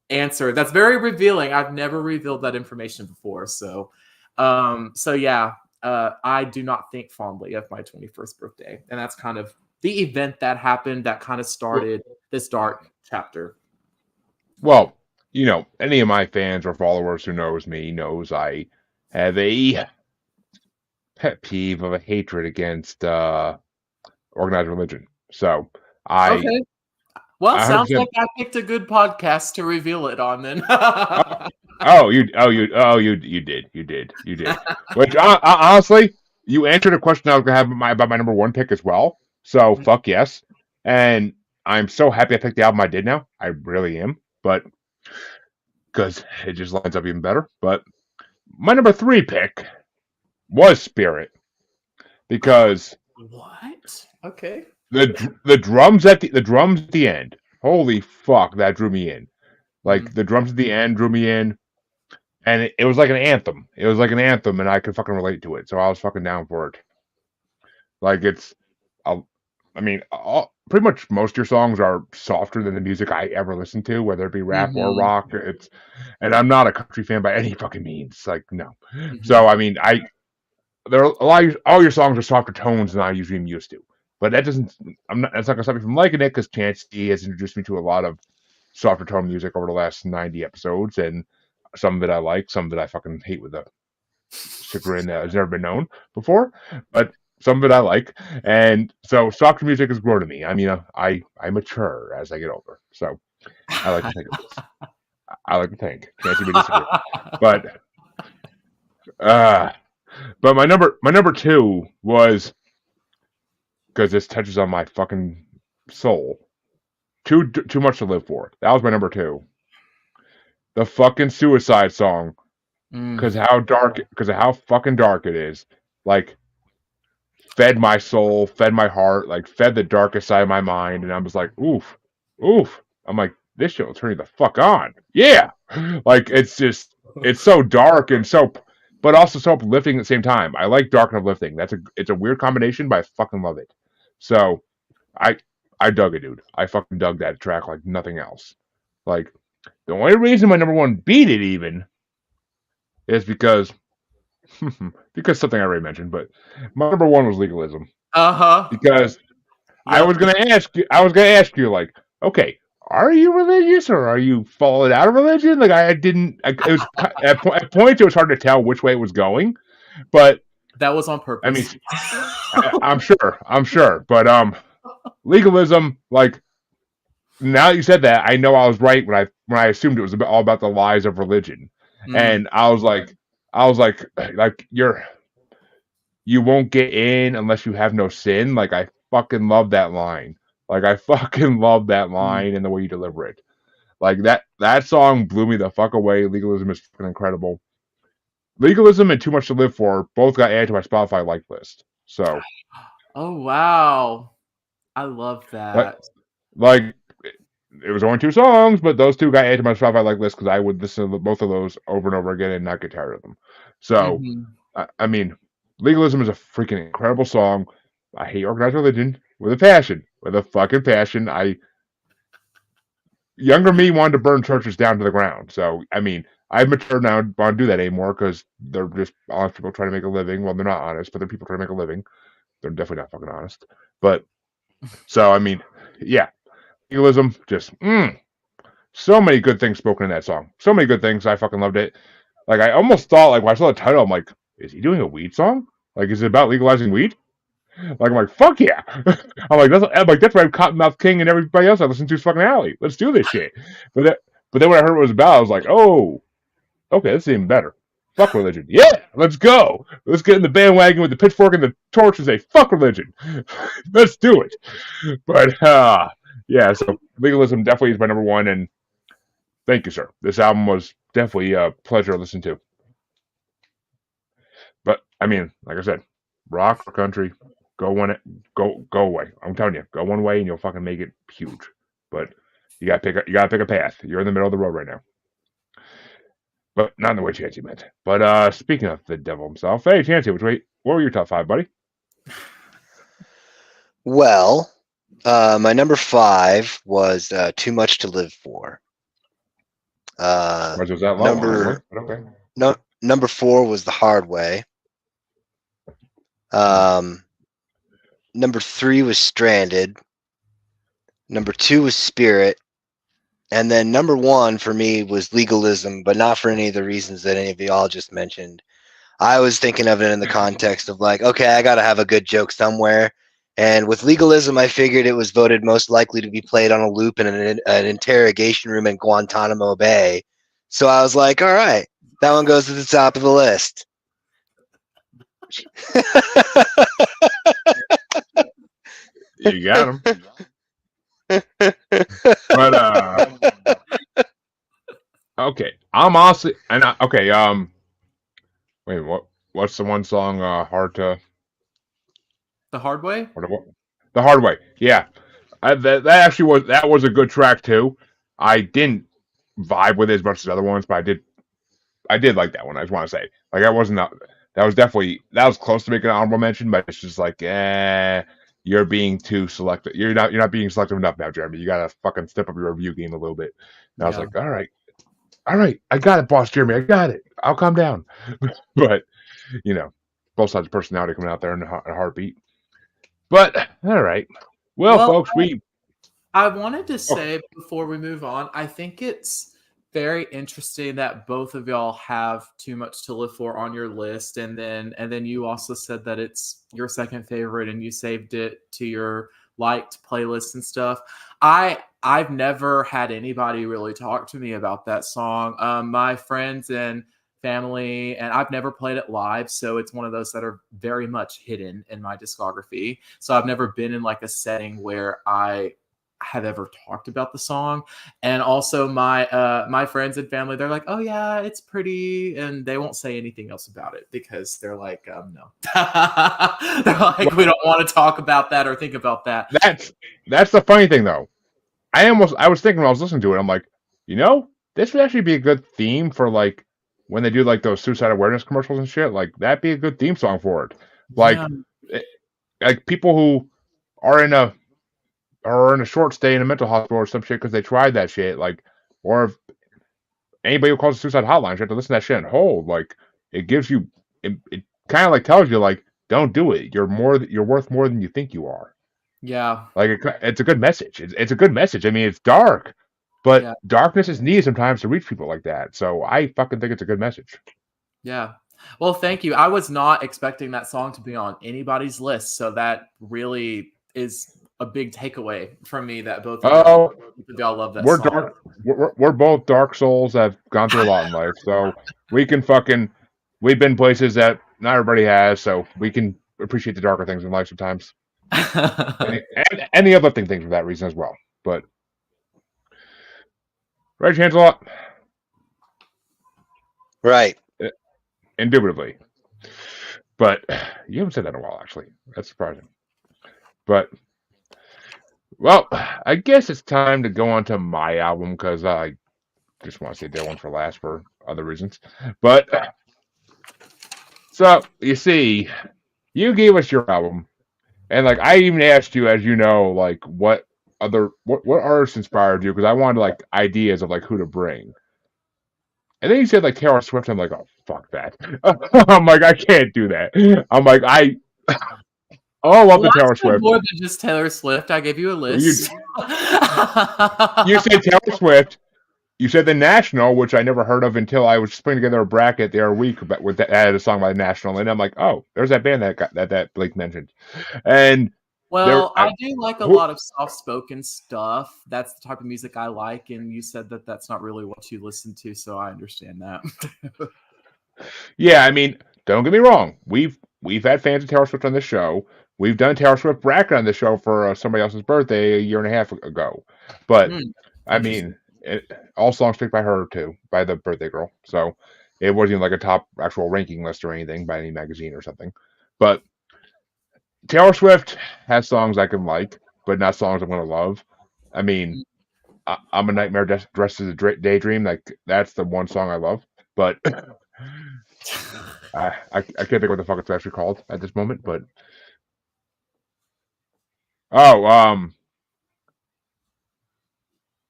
answer. That's very revealing. I've never revealed that information before. So yeah, I do not think fondly of my 21st birthday. And that's kind of the event that happened that kind of started this dark chapter. Well, any of my fans or followers who knows me knows I have a pet peeve of a hatred against organized religion. So Okay. Well, sounds 100%. like I picked a good podcast to reveal it on then. You did. Which honestly, you answered a question I was gonna have about my number one pick as well. So fuck yes, and I'm so happy I picked the album I did now. I really am, but because it just lines up even better. But my number 3 pick was Spirit because What? Okay. the drums at the end. Holy fuck, that drew me in. Like the drums at the end drew me in. And it was like an anthem. It was like an anthem, and I could fucking relate to it. So I was fucking down for it. Like pretty much most of your songs are softer than the music I ever listen to, whether it be rap or rock. And I'm not a country fan by any fucking means. Like no. So I mean, all your songs are softer tones than I usually am used to. But that's not gonna stop me from liking it because Chancy has introduced me to a lot of softer tone music over the last 90 episodes, and some of it I like, some of it I fucking hate with a chagrin that has never been known before. But some of it I like, and so softer music has grown to me. I mean, I mature as I get older, so I like to think of this. I like to think. Chancy may disagree, but my number 2 was because this touches on my fucking soul. Too much to live for. That was my number 2. The fucking Suicide song, because of how fucking dark it is. Like, fed my soul, fed my heart, like fed the darkest side of my mind, and I was like, oof. I'm like, this shit will turn you the fuck on. Yeah, like it's so dark and but also so uplifting at the same time. I like dark and uplifting. It's a weird combination, but I fucking love it. So I dug it, dude. I fucking dug that track like nothing else. Like the only reason my number 1 beat it even is because something I already mentioned, but my number 1 was Legalism. Because I was gonna ask you, like, okay, are you religious or are you falling out of religion? Like it was at points it was hard to tell which way it was going, but that was on purpose. I mean, I'm sure, but Legalism, like, now you said that, I know I was right when I assumed it was all about the lies of religion, and I was like, you won't get in unless you have no sin. Like, I fucking love that line. Like, I fucking love that line and the way you deliver it. Like, that song blew me the fuck away. Legalism is fucking incredible. Legalism and Too Much to Live For both got added to my Spotify like list. So. Oh, wow. I love that. Like it was only 2 songs, but those 2 got added to my Spotify like list because I would listen to both of those over and over again and not get tired of them. So, I mean, Legalism is a freaking incredible song. I hate organized religion with a passion. With a fucking passion. Younger me wanted to burn churches down to the ground. So, I mean, I've matured now and don't want to do that anymore because they're just honest people trying to make a living. Well, they're not honest, but they're people trying to make a living. They're definitely not fucking honest. But, so, I mean, yeah. Legalism, just, so many good things spoken in that song. So many good things. I fucking loved it. Like, I almost thought, like, when I saw the title, I'm like, is he doing a weed song? Like, is it about legalizing weed? Like, I'm like, fuck yeah. I'm like, that's why I'm Cottonmouth King and everybody else I listen to is fucking alley. Let's do this shit. But then when I heard what it was about, I was like, oh, okay, this is even better. Fuck religion. Yeah, let's go. Let's get in the bandwagon with the pitchfork and the torch and say, fuck religion. Let's do it. But, yeah, so Legalism definitely is my number 1, and thank you, sir. This album was definitely a pleasure to listen to. But I mean, like I said, rock or country, go away. I'm telling you, go one way and you'll fucking make it huge. But you gotta pick a path. You're in the middle of the road right now. But not in the way Chancy meant. But speaking of the devil himself, hey Chancy, what were your top 5, buddy? Well, my number 5 was Too Much to Live For. Was that low? Number Okay. no number 4 was The Hard Way. Number 3 was Stranded. Number 2 was Spirit. And then number 1 for me was Legalism, but not for any of the reasons that any of y'all just mentioned. I was thinking of it in the context of like, okay, I got to have a good joke somewhere. And with Legalism, I figured it was voted most likely to be played on a loop in an interrogation room in Guantanamo Bay. So I was like, all right, that one goes to the top of the list. You got him. But okay, I'm honestly, okay. Wait, what's the one song? Hard to. The Hard Way. The Hard Way. Yeah, that actually was a good track too. I didn't vibe with it as much as other ones, but I did like that one. I just want to say, like, that was close to making an honorable mention, but it's just like, you're being too selective. You're not being selective enough now, Jeremy. You gotta fucking step up your review game a little bit. And I was like, all right, I got it, boss Jeremy, I got it. I'll calm down. But both sides of personality coming out there in a heartbeat. But all right, well folks, I wanted to say before we move on, I think it's very interesting that both of y'all have Too Much to Live For on your list, and then you also said that it's your second favorite and you saved it to your liked playlist and stuff. I've never had anybody really talk to me about that song. My friends and family, and I've never played it live, so it's one of those that are very much hidden in my discography. So I've never been in like a setting where I have ever talked about the song. And also my friends and family, they're like, oh yeah, it's pretty, and they won't say anything else about it because they're like, no. They're like, we don't want to talk about that or think about that. That's the funny thing though. I was thinking when I was listening to it, I'm like, this would actually be a good theme for like when they do like those suicide awareness commercials and shit. Like that'd be a good theme song for it. Like, like people who are in a short stay in a mental hospital or some shit because they tried that shit. Like, or if anybody who calls a suicide hotline, you have to listen to that shit and hold. Like, it gives you, it kind of like tells you like, don't do it. You're worth more than you think you are. Yeah. Like it's a good message. It's a good message. I mean, it's dark, but darkness is needed sometimes to reach people like that. So I fucking think it's a good message. Yeah. Well, thank you. I was not expecting that song to be on anybody's list, so that really is a big takeaway from me that both of y'all love that song. We're both dark souls that have gone through a lot in life, so we've been places that not everybody has, so we can appreciate the darker things in life sometimes. and the uplifting things for that reason as well. But right, Chancellor? Right. Indubitably. But you haven't said that in a while, actually. That's surprising. But, well, I guess it's time to go on to my album because I just want to save that one for last for other reasons. But, so, you see, you gave us your album. And, like, I even asked you, as you know, like, what artists inspired you? Because I wanted, like, ideas of, like, who to bring. And then you said, like, Taylor Swift. I'm like, oh, fuck that. I'm like, I can't do that. I'm like, I love the Taylor Swift. More than just Taylor Swift. I gave you a list. You said Taylor Swift. You said The National, which I never heard of until I was just putting together a bracket the other week with that had a song by The National, and I'm like, oh, there's that band that Blake mentioned. And I do like a lot of soft-spoken stuff. That's the type of music I like, and you said that that's not really what you listen to, so I understand that. Yeah, I mean, don't get me wrong. We've had fans of Taylor Swift on this show. We've done a Taylor Swift bracket on this show for somebody else's birthday a year and a half ago. But, I mean, all songs picked by her, too, by the birthday girl. So it wasn't even like a top actual ranking list or anything by any magazine or something. But Taylor Swift has songs I can like, but not songs I'm going to love. I mean, I'm a Nightmare Dressed as a Daydream. Like, that's the one song I love. But I can't think what the fuck it's actually called at this moment. But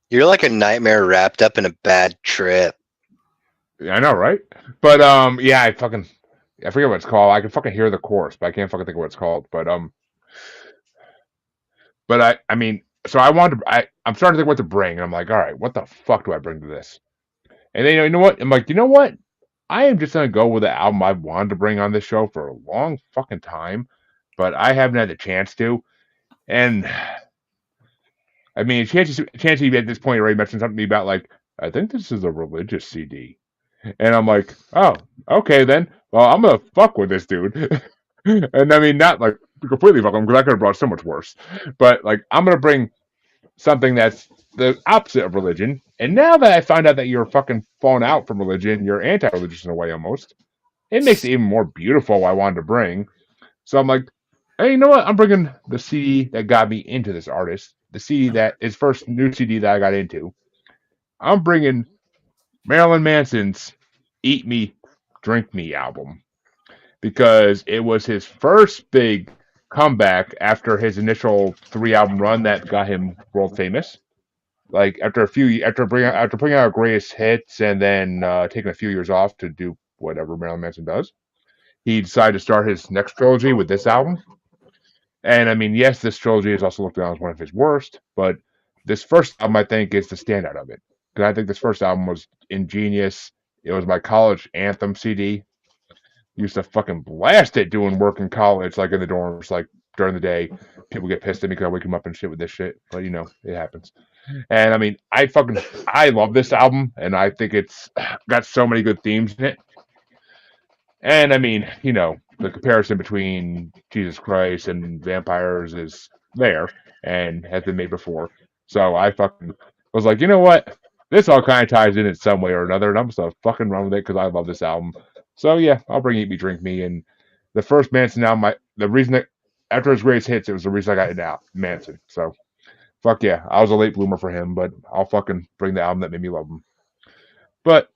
You're like a nightmare wrapped up in a bad trip. I know, right? But yeah, I forget what it's called. I can fucking hear the chorus, but I can't fucking think of what it's called. But I mean, so I'm starting to think what to bring, and I'm like, all right, what the fuck do I bring to this? And then you know what? I'm like, you know what? I am just gonna go with the album I wanted to bring on this show for a long fucking time, but I haven't had the chance to. And I mean, Chancey at this point already mentioned something to me about like, I think this is a religious CD, and I'm like, oh, okay then. Well, I'm gonna fuck with this dude, and I mean, not like completely fuck him because I could have brought so much worse, but like, I'm gonna bring something that's the opposite of religion. And now that I found out that you're fucking falling out from religion, you're anti-religious in a way almost. It makes it even more beautiful. What I wanted to bring. So I'm like, hey, you know what? I'm bringing the CD that got me into this artist. The CD that is first new CD that I got into. I'm bringing Marilyn Manson's "Eat Me, Drink Me" album because it was his first big comeback after his initial 3 album run that got him world famous. Like after putting out greatest hits and then taking a few years off to do whatever Marilyn Manson does, he decided to start his next trilogy with this album. And I mean, yes, this trilogy is also looked at as one of his worst, but this first album I think is the standout of it. Because I think this first album was ingenious. It was my college anthem CD. Used to fucking blast it doing work in college, like in the dorms, like during the day. People get pissed at me because I wake them up and shit with this shit, but you know, it happens. And I mean, I love this album, and I think it's got so many good themes in it. And I mean, you know, the comparison between Jesus Christ and vampires is there and has been made before. So I fucking was like, you know what? This all kind of ties in some way or another, and I'm just gonna fucking run with it because I love this album. So yeah, I'll bring Eat Me, Drink Me, and the first Manson album. The reason that after his greatest hits, it was the reason I got it out, Manson. So fuck yeah, I was a late bloomer for him, but I'll fucking bring the album that made me love him. But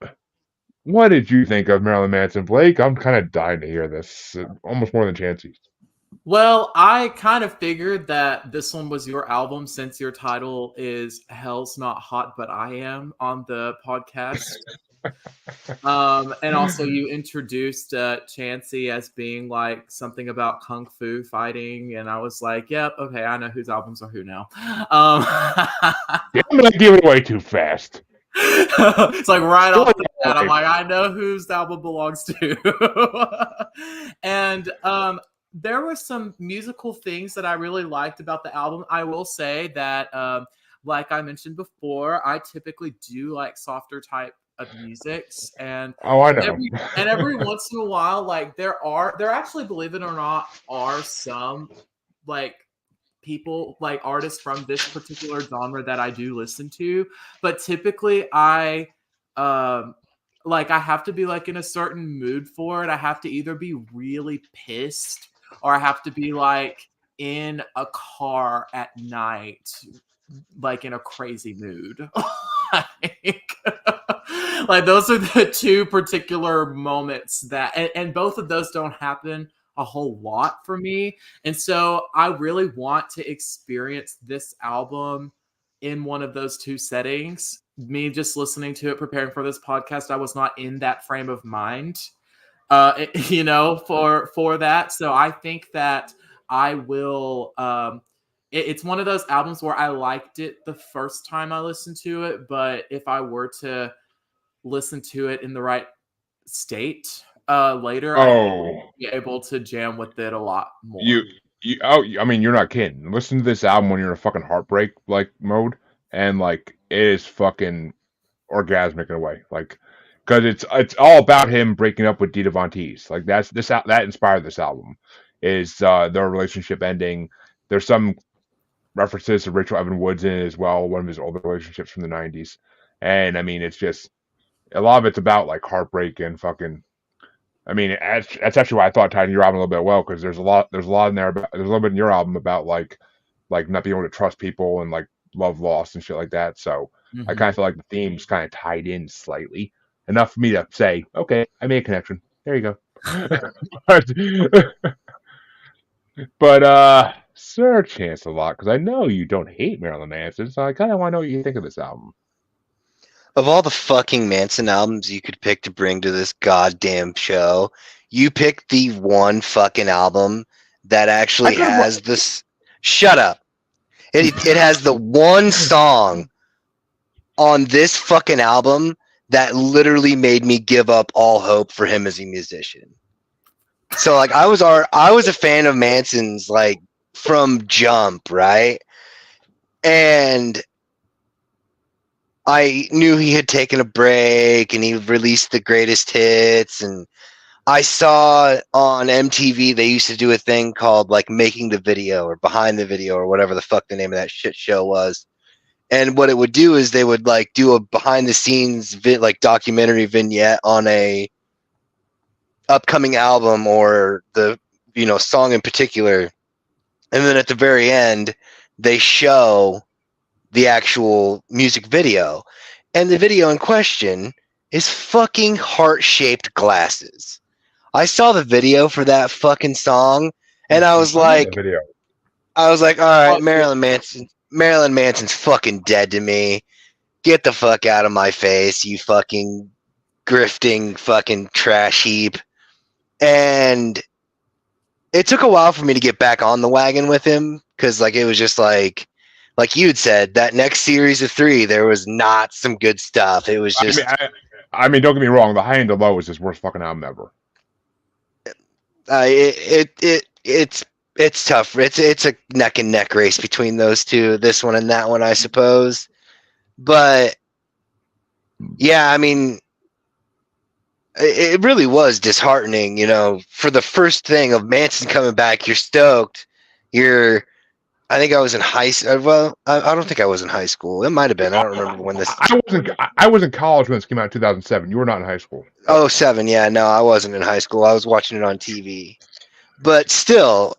what did you think of Marilyn Manson, Blake? I'm kind of dying to hear this, almost more than Chancey. Well, I kind of figured that this one was your album since your title is Hell's Not Hot, But I Am on the podcast. And also you introduced Chancey as being like something about kung fu fighting, and I was like, yep, okay, I know whose albums are who now. Yeah, I'm gonna give it away too fast. It's like right off the bat, I'm like, I know whose album belongs to. And there were some musical things that I really liked about the album. I will say that, like I mentioned before, I typically do like softer type of musics, and I know. Every once in a while, like there actually, believe it or not, are some like people, like artists from this particular genre that I do listen to, but typically I like I have to be like in a certain mood for it. I have to either be really pissed or I have to be like in a car at night, like in a crazy mood. Like those are the two particular moments that, and both of those don't happen a whole lot for me. And so I really want to experience this album in one of those two settings. Me just listening to it, preparing for this podcast, I was not in that frame of mind, you know, for that. So I think that I will. It's one of those albums where I liked it the first time I listened to it, but if I were to listen to it in the right state later, I'd be able to jam with it a lot more. I mean, you're not kidding. Listen to this album when you're in a fucking heartbreak like mode, and like it is fucking orgasmic in a way, like because it's all about him breaking up with Dita Von Teese. Like that inspired this album. Is their relationship ending? There's some references to Rachel Evan Woods in it as well, one of his older relationships from the '90s, and I mean, it's just a lot of it's about like heartbreak and fucking. I mean, that's actually why I thought tied in your album a little bit well, because there's a lot in there about, there's a little bit in your album about like not being able to trust people and like love lost and shit like that. So I kind of feel like the themes kind of tied in slightly enough for me to say, okay, I made a connection. There you go. But Sir Chance a lot, because I know you don't hate Marilyn Manson, so I kind of want to know what you think of this album. Of all the fucking Manson albums you could pick to bring to this goddamn show, you picked the one fucking album that I actually could has this. Shut up. It has the one song on this fucking album that literally made me give up all hope for him as a musician. So like I was a fan of Manson's like from Jump, right? And I knew he had taken a break and he released the greatest hits, and I saw on MTV they used to do a thing called like making the video or behind the video or whatever the fuck the name of that shit show was. And what it would do is they would like do a behind the scenes like documentary vignette on a upcoming album or the song in particular, and then at the very end they show the actual music video, and the video in question is fucking heart-shaped glasses. I saw the video for that fucking song, and I was like, all right, Marilyn Manson's fucking dead to me. Get the fuck out of my face, you fucking grifting fucking trash heap. And it took a while for me to get back on the wagon with him, because like it was just like you'd said, that next series of 3, there was not some good stuff. It was just. I mean, don't get me wrong. The High and the Low is his worst fucking album ever. It's tough. It's a neck and neck race between those two, this one and that one, I suppose. But yeah, I mean, it really was disheartening. For the first thing of Manson coming back, you're stoked. I think I was in high school. Well, I don't think I was in high school. It might have been. I don't remember when this. I was in college when this came out in 2007. You were not in high school. Oh, 7. Yeah, no, I wasn't in high school. I was watching it on TV. But still,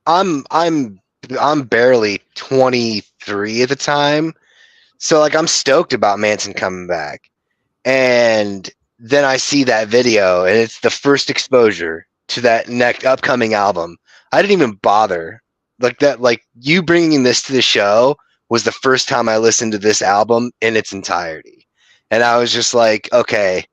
I'm barely 23 at the time, so like I'm stoked about Manson coming back. And then I see that video, and it's the first exposure to that next upcoming album. I didn't even bother. Like you bringing this to the show was the first time I listened to this album in its entirety. And I was just like, okay,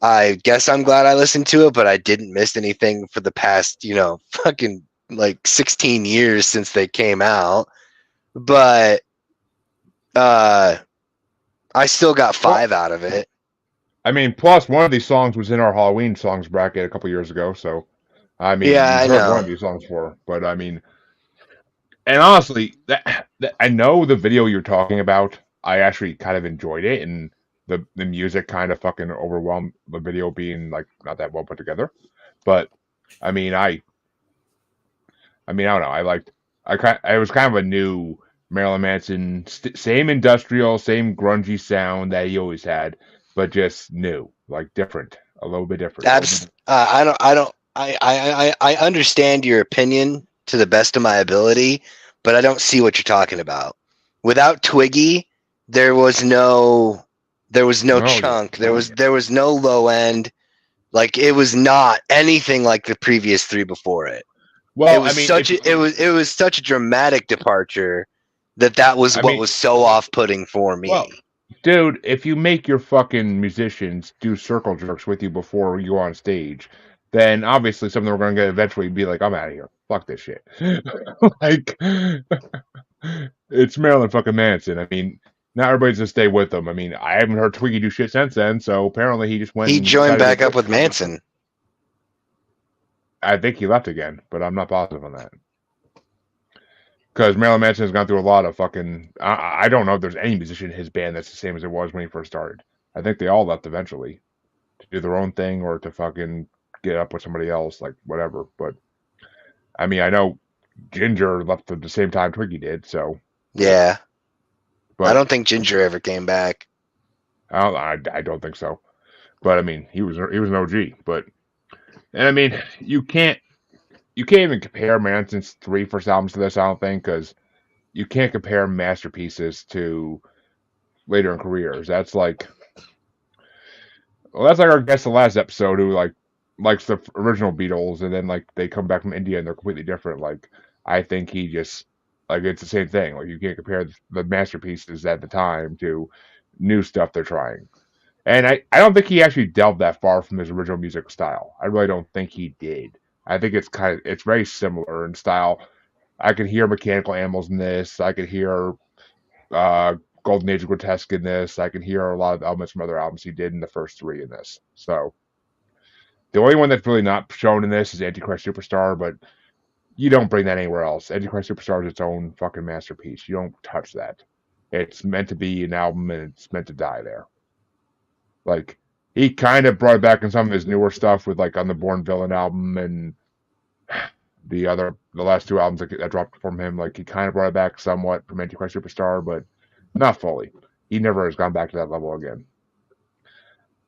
I guess I'm glad I listened to it, but I didn't miss anything for the past, fucking like 16 years since they came out. But I still got 5 out of it. I mean, plus one of these songs was in our Halloween songs bracket a couple years ago, so I mean, yeah, I know one of these songs for, but I mean. And honestly, that I know the video you're talking about. I actually kind of enjoyed it, and the music kind of fucking overwhelmed the video being like not that well put together. But I mean, I don't know. It was kind of a new Marilyn Manson, same industrial, same grungy sound that he always had, but just new, like different, a little bit different. I understand your opinion to the best of my ability, but I don't see what you're talking about. Without Twiggy, there was no chunk. There was no low end. Like it was not anything like the previous 3 before it. Well, it was such a dramatic departure that was what was so off-putting for me. Well, dude, if you make your fucking musicians do circle jerks with you before you go on stage, then obviously some of them are going to eventually be like, I'm out of here. Fuck this shit. Like, it's Marilyn fucking Manson. I mean, not everybody's going to stay with them. I mean, I haven't heard Twiggy do shit since then, so apparently he just went. He joined back up with Manson. I think he left again, but I'm not positive on that. Because Marilyn Manson has gone through a lot of fucking. I don't know if there's any musician in his band that's the same as it was when he first started. I think they all left eventually to do their own thing or to fucking get up with somebody else, like whatever. But I mean, I know Ginger left at the same time Twiggy did, so yeah. But I don't think Ginger ever came back. I don't think so. But I mean, he was an OG. But and I mean, you can't even compare Manson's 3 first albums to this. I don't think, because you can't compare masterpieces to later in careers. That's like our guest the last episode who like likes the original Beatles, and then like they come back from India and they're completely different. Like I think he just like it's the same thing. Like you can't compare the masterpieces at the time to new stuff they're trying. And I don't think he actually delved that far from his original music style. I really don't think he did. I think it's very similar in style. I can hear Mechanical Animals in this. I could hear uh, Golden Age of Grotesque in this. I can hear a lot of elements from other albums he did in the first three in this. So the only one that's really not shown in this is Antichrist Superstar, but you don't bring that anywhere else. Antichrist Superstar is its own fucking masterpiece. You don't touch that. It's meant to be an album and it's meant to die there. Like he kind of brought it back in some of his newer stuff with like on the Born Villain album and the last two albums that dropped from him. Like he kind of brought it back somewhat from Antichrist Superstar, but not fully. He never has gone back to that level again.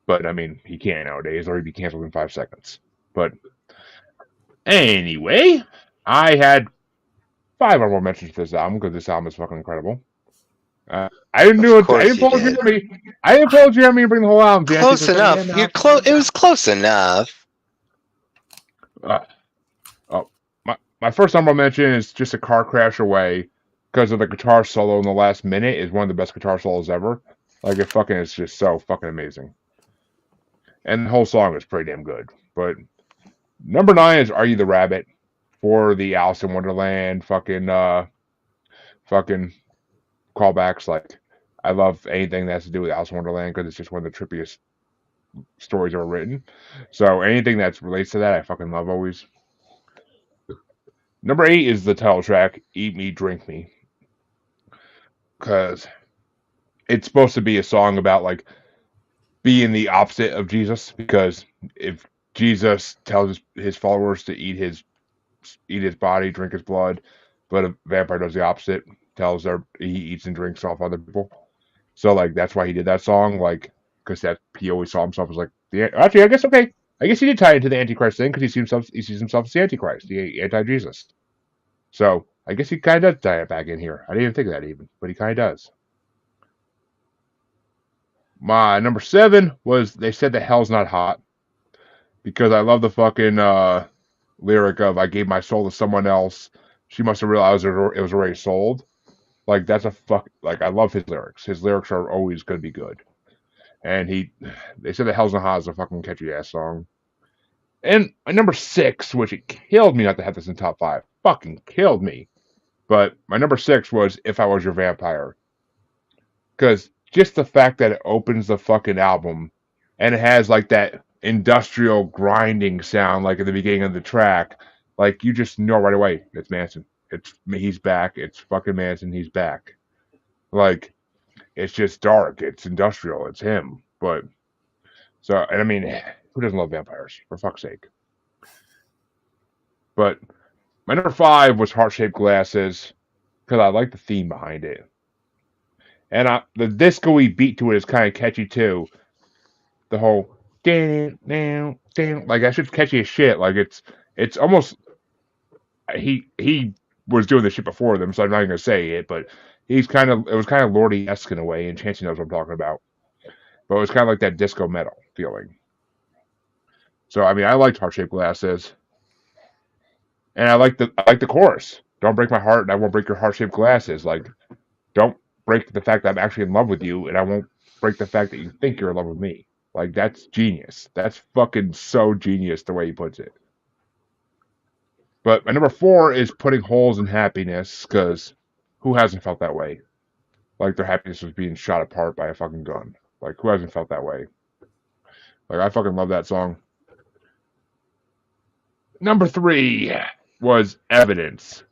But I mean, he can't nowadays, or he'd be canceled in 5 seconds. But anyway, I had 5 honorable mentions for this album because this album is fucking incredible. I didn't do it. I didn't pull Jeremy. I didn't pull Jeremy and bring the whole album. Close enough. You're close. It was close enough. My first honorable mention is just a car crash away because of the guitar solo in the last minute is one of the best guitar solos ever. Like it fucking is just so fucking amazing. And the whole song is pretty damn good. But number 9 is Are You the Rabbit for the Alice in Wonderland fucking callbacks. Like I love anything that has to do with Alice in Wonderland because it's just one of the trippiest stories ever written. So anything that relates to that I fucking love always. Number 8 is the title track, Eat Me, Drink Me. Because it's supposed to be a song about like being the opposite of Jesus. Because if Jesus tells his followers to eat his body, drink his blood, but a vampire does the opposite, tells he eats and drinks off other people. So like that's why he did that song, like because that he always saw himself as like actually I guess he did tie into the Antichrist thing because he sees himself as the Antichrist, the anti-Jesus. So I guess he kind of does tie it back in here. I didn't even think of that even, but he kind of does. My number 7 was They Said That Hell's Not Hot because I love the fucking lyric of I gave my soul to someone else. She must have realized it was already sold. Like that's like I love his lyrics. His lyrics are always going to be good. And They Said That Hell's Not Hot is a fucking catchy ass song. And my number 6, which it killed me not to have this in top 5, fucking killed me. But my number 6 was If I Was Your Vampire. Because just the fact that it opens the fucking album and it has like that industrial grinding sound like at the beginning of the track, like you just know right away it's Manson. He's back. It's fucking Manson. He's back. Like it's just dark. It's industrial. It's him. But so and I mean, who doesn't love vampires? For fuck's sake. But my number 5 was Heart-Shaped Glasses because I like the theme behind it. And the disco-y beat to it is kind of catchy too. The whole damn, like that shit's catchy as shit. Like it's almost he was doing this shit before them, so I'm not even gonna say it, but it was kind of Lordy-esque in a way, and Chancy knows what I'm talking about. But it was kind of like that disco metal feeling. So I mean, I liked Heart-Shaped Glasses, and I like the chorus. Don't break my heart, and I won't break your heart-shaped glasses. Like, don't break the fact that I'm actually in love with you, and I won't break the fact that you think you're in love with me. Like, that's genius. That's fucking so genius the way he puts it. But my number 4 is Putting Holes in Happiness, because who hasn't felt that way? Like, their happiness was being shot apart by a fucking gun. Like, who hasn't felt that way? Like, I fucking love that song. Number 3 was Evidence,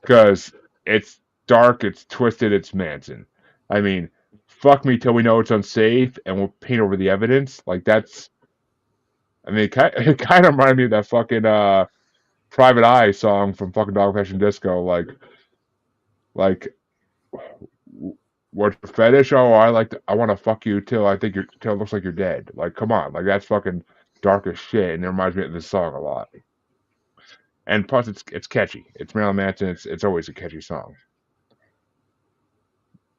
because it's dark, it's twisted, it's Manson. I mean, fuck me till we know it's unsafe, and we'll paint over the evidence. Like that's, I mean, it kind of reminded me of that fucking Private Eye song from fucking Dog Fashion Disco. Like, what's your fetish? Oh, I want to fuck you till till it looks like you're dead. Like, come on, like that's fucking dark as shit, and it reminds me of this song a lot. And plus, it's catchy. It's Marilyn Manson. It's always a catchy song.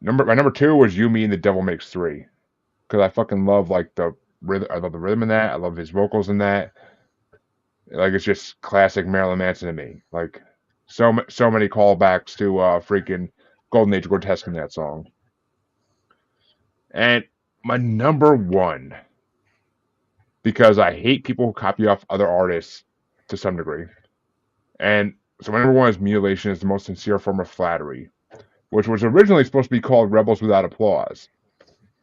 My number 2 was You, Me, and the Devil Makes Three, because I fucking love like the rhythm. I love the rhythm in that. I love his vocals in that. Like it's just classic Marilyn Manson to me. Like so many callbacks to freaking Golden Age Grotesque in that song. And my number one, because I hate people who copy off other artists to some degree. And so my number one is Mutilation is the most sincere form of flattery, which was originally supposed to be called Rebels Without Applause,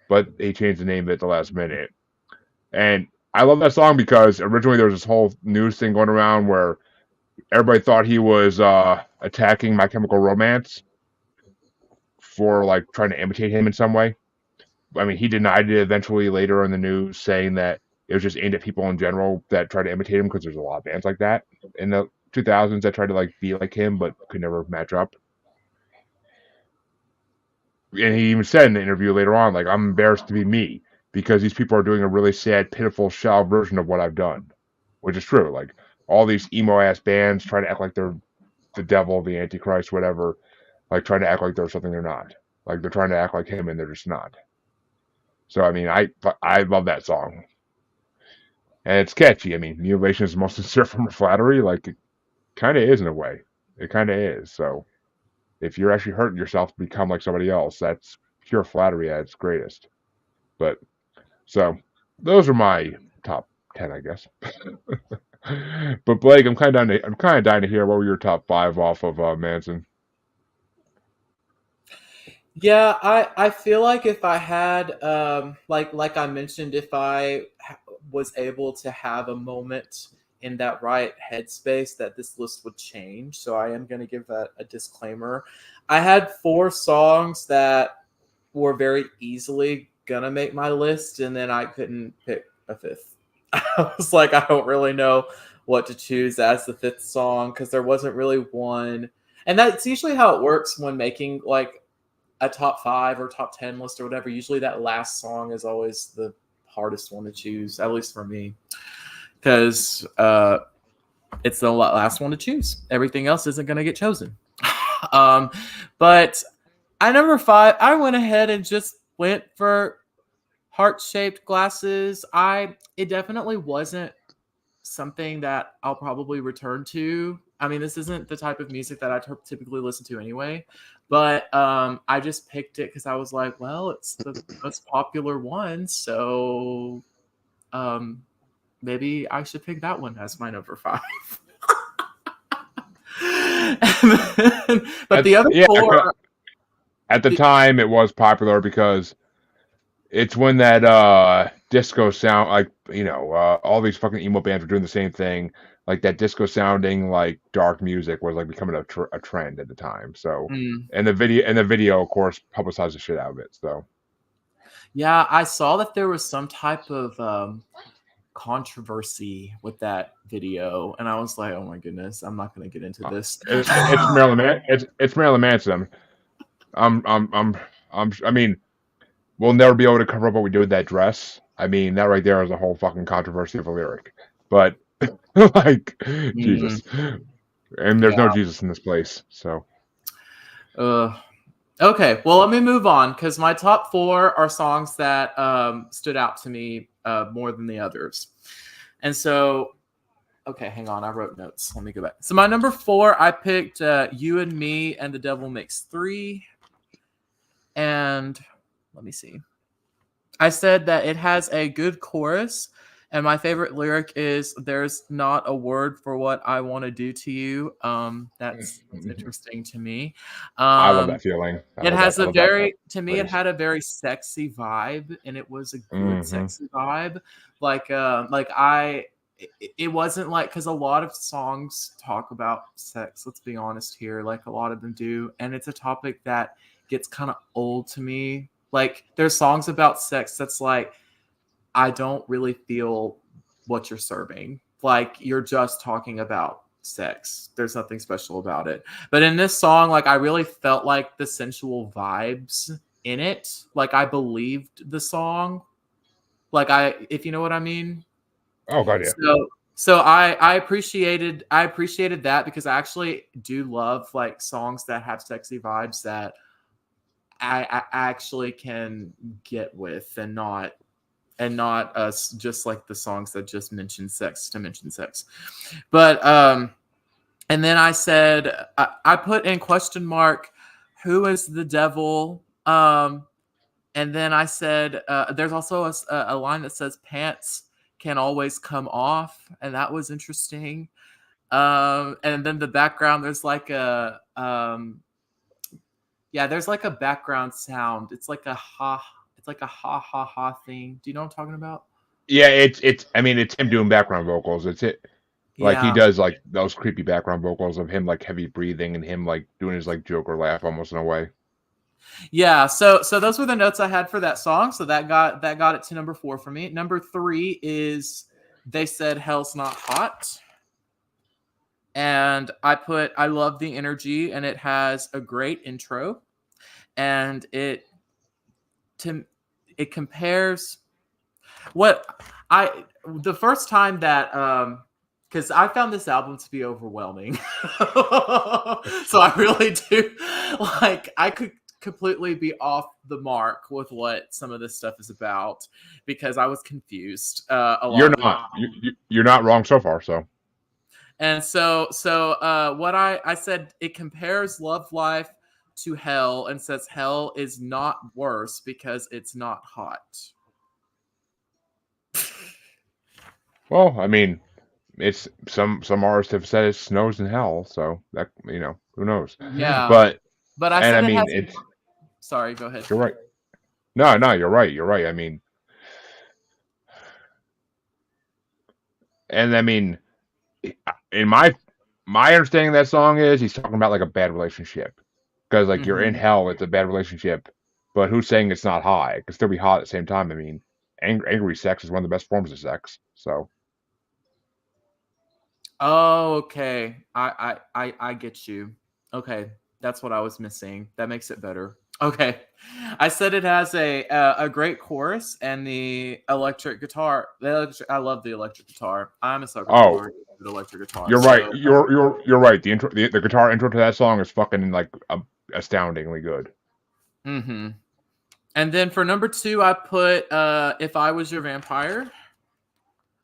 but they changed the name at the last minute. And I love that song because originally there was this whole news thing going around where everybody thought he was attacking My Chemical Romance for like trying to imitate him in some way. I mean, he denied it eventually later in the news, saying that it was just aimed at people in general that try to imitate him because there's a lot of bands like that in the 2000s that tried to like be like him but could never match up. And he even said in the interview later on, like, I'm embarrassed to be me because these people are doing a really sad, pitiful, shallow version of what I've done, which is true. Like all these emo ass bands try to act like they're the devil, the Antichrist, whatever, like trying to act like they're something they're not. Like they're trying to act like him and they're just not. So I mean, I love that song, and it's catchy. I mean, mutilation is the most sincere form of flattery. Like it kind of is in a way. It kind of is. So if you're actually hurting yourself to become like somebody else, that's pure flattery at its greatest. But so those are my top 10, I guess. But Blake, I'm kind of dying to hear what were your top 5 off of Manson. Yeah, I feel like if I had like I mentioned, if I was able to have a moment in that right headspace, that this list would change. So I am going to give that a disclaimer. I had 4 songs that were very easily gonna make my list, and then I couldn't pick a 5th. I was like, I don't really know what to choose as the 5th song because there wasn't really one. And that's usually how it works when making like a top 5 or top 10 list or whatever. Usually that last song is always the hardest one to choose, at least for me, because it's the last one to choose. Everything else isn't going to get chosen. But I number 5, I went ahead and just went for heart-shaped glasses. It definitely wasn't something that I'll probably return to. I mean, this isn't the type of music that I typically listen to anyway, but I just picked it because I was like, well, it's the most popular one, so maybe I should pick that one as my number 5. But the other 4, at the time it was popular because it's when that disco sound, like all these fucking emo bands were doing the same thing, like that disco sounding like dark music was like becoming a trend at the time. So and the video of course publicized the shit out of it. So yeah, I saw that there was some type of controversy with that video, and I was like, oh my goodness, I'm not going to get into this. It's Marilyn Manson. I mean, we'll never be able to cover up what we do with that dress. I mean, that right there is a whole fucking controversy of a lyric. But like Jesus, and there's no Jesus in this place. So okay, well, let me move on because my top 4 are songs that stood out to me more than the others. And so, okay, hang on, I wrote notes. Let me go back. So my number 4, I picked You and Me and the Devil Makes 3. And let me see. I said that it has a good chorus, and my favorite lyric is "There's not a word for what I want to do to you." That's interesting to me. I love that feeling. It has a very, to me, it had a very sexy vibe, and it was a good sexy vibe. It wasn't like, because a lot of songs talk about sex. Let's be honest here, like a lot of them do, and it's a topic that gets kind of old to me. Like there's songs about sex that's like, I don't really feel what you're serving. Like you're just talking about sex. There's nothing special about it. But in this song, like I really felt like the sensual vibes in it. Like I believed the song. Like if you know what I mean. Oh god, yeah. So I appreciated that because I actually do love like songs that have sexy vibes that I actually can get with and not and not us just like the songs that just mention sex to mention sex. But and then I said I put in question mark, who is the devil? And then I said there's also a line that says pants can always come off, and that was interesting. And then the background, there's like a there's like a background sound. It's like a ha. It's like a ha ha ha thing. Do you know what I'm talking about? Yeah, it's. I mean, it's him doing background vocals. It's it. Like he Yeah. does like those creepy background vocals of him like heavy breathing and him like doing his like Joker laugh almost in a way. Yeah, so those were the notes I had for that song. So that got it to number 4 for me. Number 3 is They Said Hell's Not Hot. And I love the energy, and it has a great intro. And it compares the first time that because I found this album to be overwhelming. So I really do I could completely be off the mark with what some of this stuff is about because I was confused a lot. You're not. You're not wrong so far. So. And so what I said, it compares Love Life to Hell and says hell is not worse because it's not hot. Well, I mean, it's some artists have said it snows in hell, so that who knows? Yeah, but I said I mean it's. Sorry, go ahead. You're right. No, you're right. You're right. I mean, and I mean, in my understanding of that song is he's talking about like a bad relationship because like you're in hell, it's a bad relationship, but who's saying it's not hot? It can still be hot at the same time. I mean, angry sex is one of the best forms of sex. So. Oh, okay. I get you. Okay, that's what I was missing. That makes it better. Okay, I said it has a great chorus and the electric guitar. I love the electric guitar. I'm a sucker for the electric guitar. You're right. You're right. The intro, the guitar intro to that song is fucking like astoundingly good. Mm-hmm. And then for number 2, I put If I Was Your Vampire.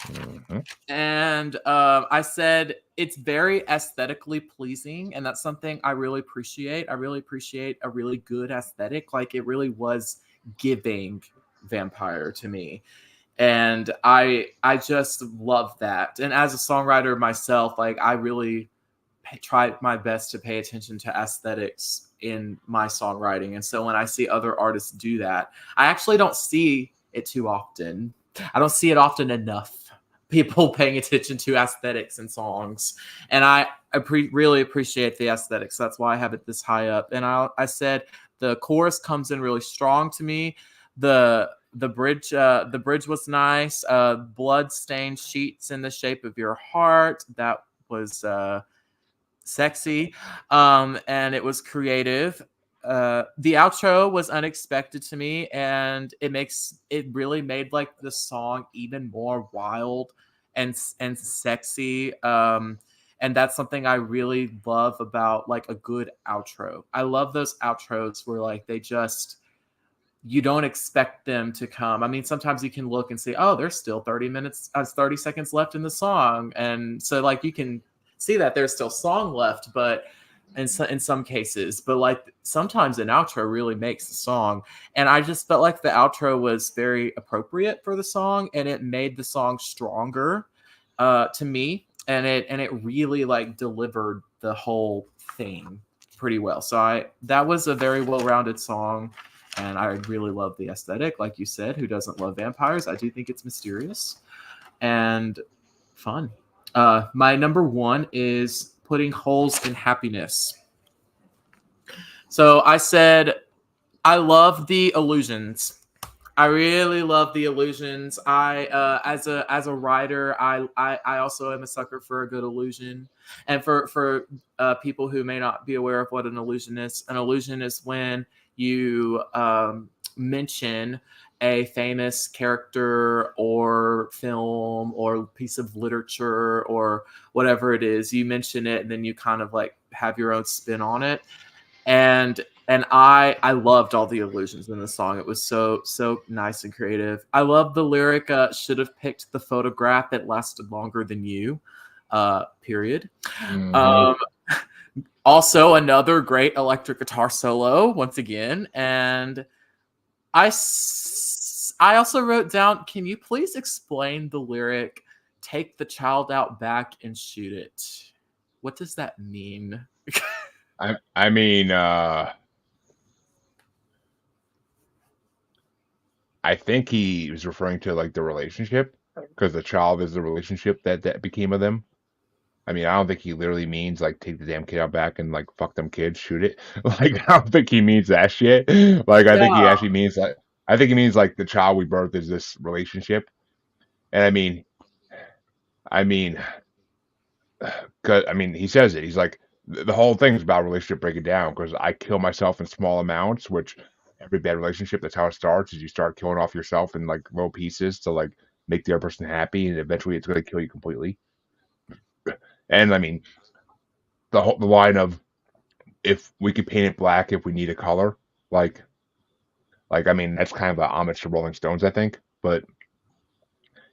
Mm-hmm. And I said it's very aesthetically pleasing, and that's something I really appreciate. I really appreciate a really good aesthetic. Like it really was giving vampire to me, and I just love that. And as a songwriter myself, like I really try my best to pay attention to aesthetics in my songwriting. And so when I see other artists do that, I actually don't see it too often. I don't see it often enough. People paying attention to aesthetics in songs, and I really appreciate the aesthetics. That's why I have it this high up. And I said the chorus comes in really strong to me. The bridge was nice. Blood-stained sheets in the shape of your heart. That was sexy, and it was creative. The outro was unexpected to me, and it really made like the song even more wild and sexy. And that's something I really love about like a good outro. I love those outros where like you don't expect them to come. I mean, sometimes you can look and see, oh, there's still 30 seconds left in the song, and so like you can see that there's still song left, but in some cases, but like sometimes an outro really makes the song. And I just felt like the outro was very appropriate for the song, and it made the song stronger to me, and it really like delivered the whole thing pretty well. So that was a very well-rounded song, and I really love the aesthetic. Like you said, who doesn't love vampires? I do think it's mysterious and fun. My number 1 is Putting Holes in Happiness. So I said, I love the illusions. I really love the illusions. As a writer, I also am a sucker for a good illusion. And for people who may not be aware of what an illusion is when you mention a famous character or film or piece of literature or whatever it is. You mention it, and then you kind of like have your own spin on it. And And I loved all the illusions in the song. It was so nice and creative. I love the lyric, should have picked the photograph that lasted longer than you. Period. Mhm. Also, another great electric guitar solo once again. And I also wrote down, can you please explain the lyric, take the child out back and shoot it? What does that mean? I mean, I think he was referring to like the relationship because the child is the relationship that became of them. I mean, I don't think he literally means like take the damn kid out back and like fuck them kids, shoot it. Like, I don't think he means that shit. Like, I think he Yeah. actually means like, I think he means like the child we birthed is this relationship. And I mean, cause I mean, he says it. He's like, the whole thing's about relationship breaking down because I kill myself in small amounts, which every bad relationship, that's how it starts, is you start killing off yourself in like little pieces to like make the other person happy, and eventually it's going to kill you completely. And I mean, the line of, if we could paint it black if we need a color, like I mean, that's kind of a homage to Rolling Stones, I think, but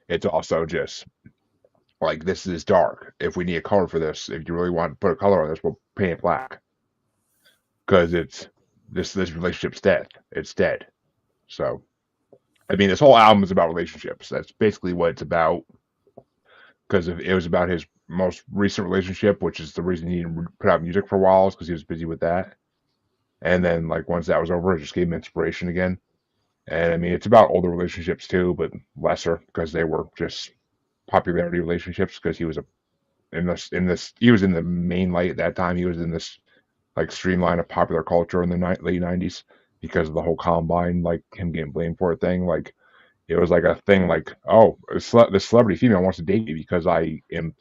it's also just like, this is dark. If we need a color for this, if you really want to put a color on this, we'll paint it black because it's this relationship's dead. It's dead. So I mean, this whole album is about relationships. That's basically what it's about. Because it was about his most recent relationship, which is the reason he didn't put out music for a while, is because he was busy with that. And then, like, once that was over, it just gave him inspiration again. And I mean, it's about older relationships too, but lesser because they were just popularity relationships. Because he was he was in the main light at that time. He was in this like streamline of popular culture in the late '90s because of the whole Columbine, like him getting blamed for it thing. Like, it was like a thing, like, oh, this celebrity female wants to date me because I am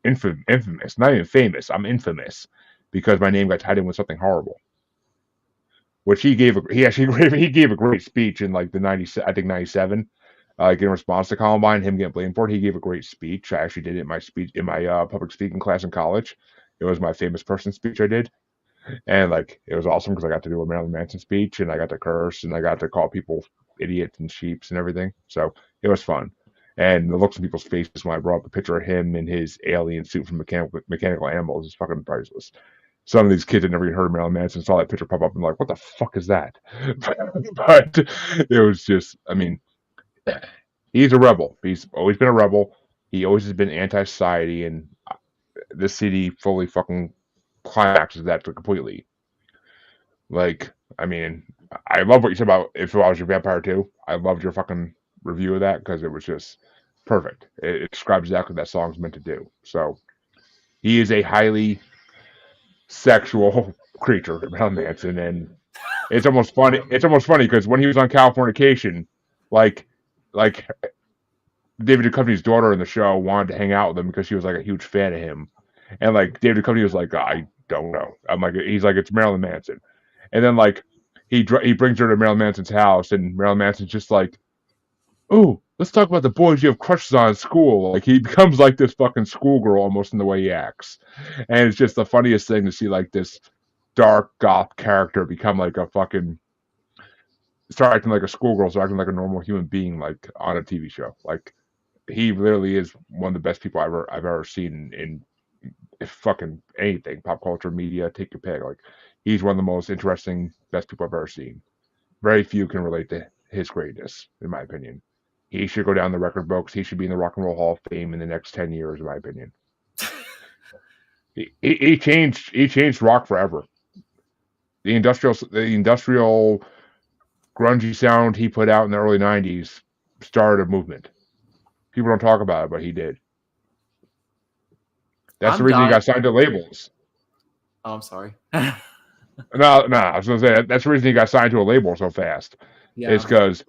infamous, not even famous. I'm infamous because my name got tied in with something horrible. Which he gave a great speech in like the I think '97, like in response to Columbine, him getting blamed for it. He gave a great speech. I actually did it in my speech in my public speaking class in college. It was my famous person speech I did, and like, it was awesome because I got to do a Marilyn Manson speech, and I got to curse, and I got to call people idiots and sheeps and everything. So it was fun. And the looks on people's faces when I brought up a picture of him in his alien suit from Mechanical Animals is fucking priceless. Some of these kids had never even heard of Marilyn Manson, saw that picture pop up and like, what the fuck is that? But it was just, I mean, he's a rebel. He's always been a rebel. He always has been anti-society, and this CD fully fucking climaxes that completely. Like, I mean, I love what you said about If I Was Your Vampire too. I loved your fucking review of that because it was just perfect. It describes exactly what that song's meant to do. So he is a highly sexual creature, Marilyn Manson, and it's almost funny. It's almost funny because when he was on Californication, like like David Duchovny's daughter in the show wanted to hang out with him because she was like a huge fan of him, and like David Duchovny was like, I don't know. I'm like, he's like, it's Marilyn Manson, and then like he brings her to Marilyn Manson's house, and Marilyn Manson's just like, oh, let's talk about the boys you have crushes on in school. Like, he becomes like this fucking schoolgirl almost in the way he acts, and it's just the funniest thing to see like this dark goth character become like a fucking start acting like a schoolgirl, start acting like a normal human being, like on a TV show. Like, he literally is one of the best people I've ever seen in fucking anything, pop culture, media, take your pick. Like, he's one of the most interesting, best people I've ever seen. Very few can relate to his greatness, in my opinion. He should go down the record books. He should be in the Rock and Roll Hall of Fame in the next 10 years, in my opinion. He changed rock forever. The industrial grungy sound he put out in the early '90s started a movement. People don't talk about it, but he did. That's the I'm reason he dying. got signed to labels. Oh, I'm sorry. No, I was gonna say that's the reason he got signed to a label so fast. Is Yeah. because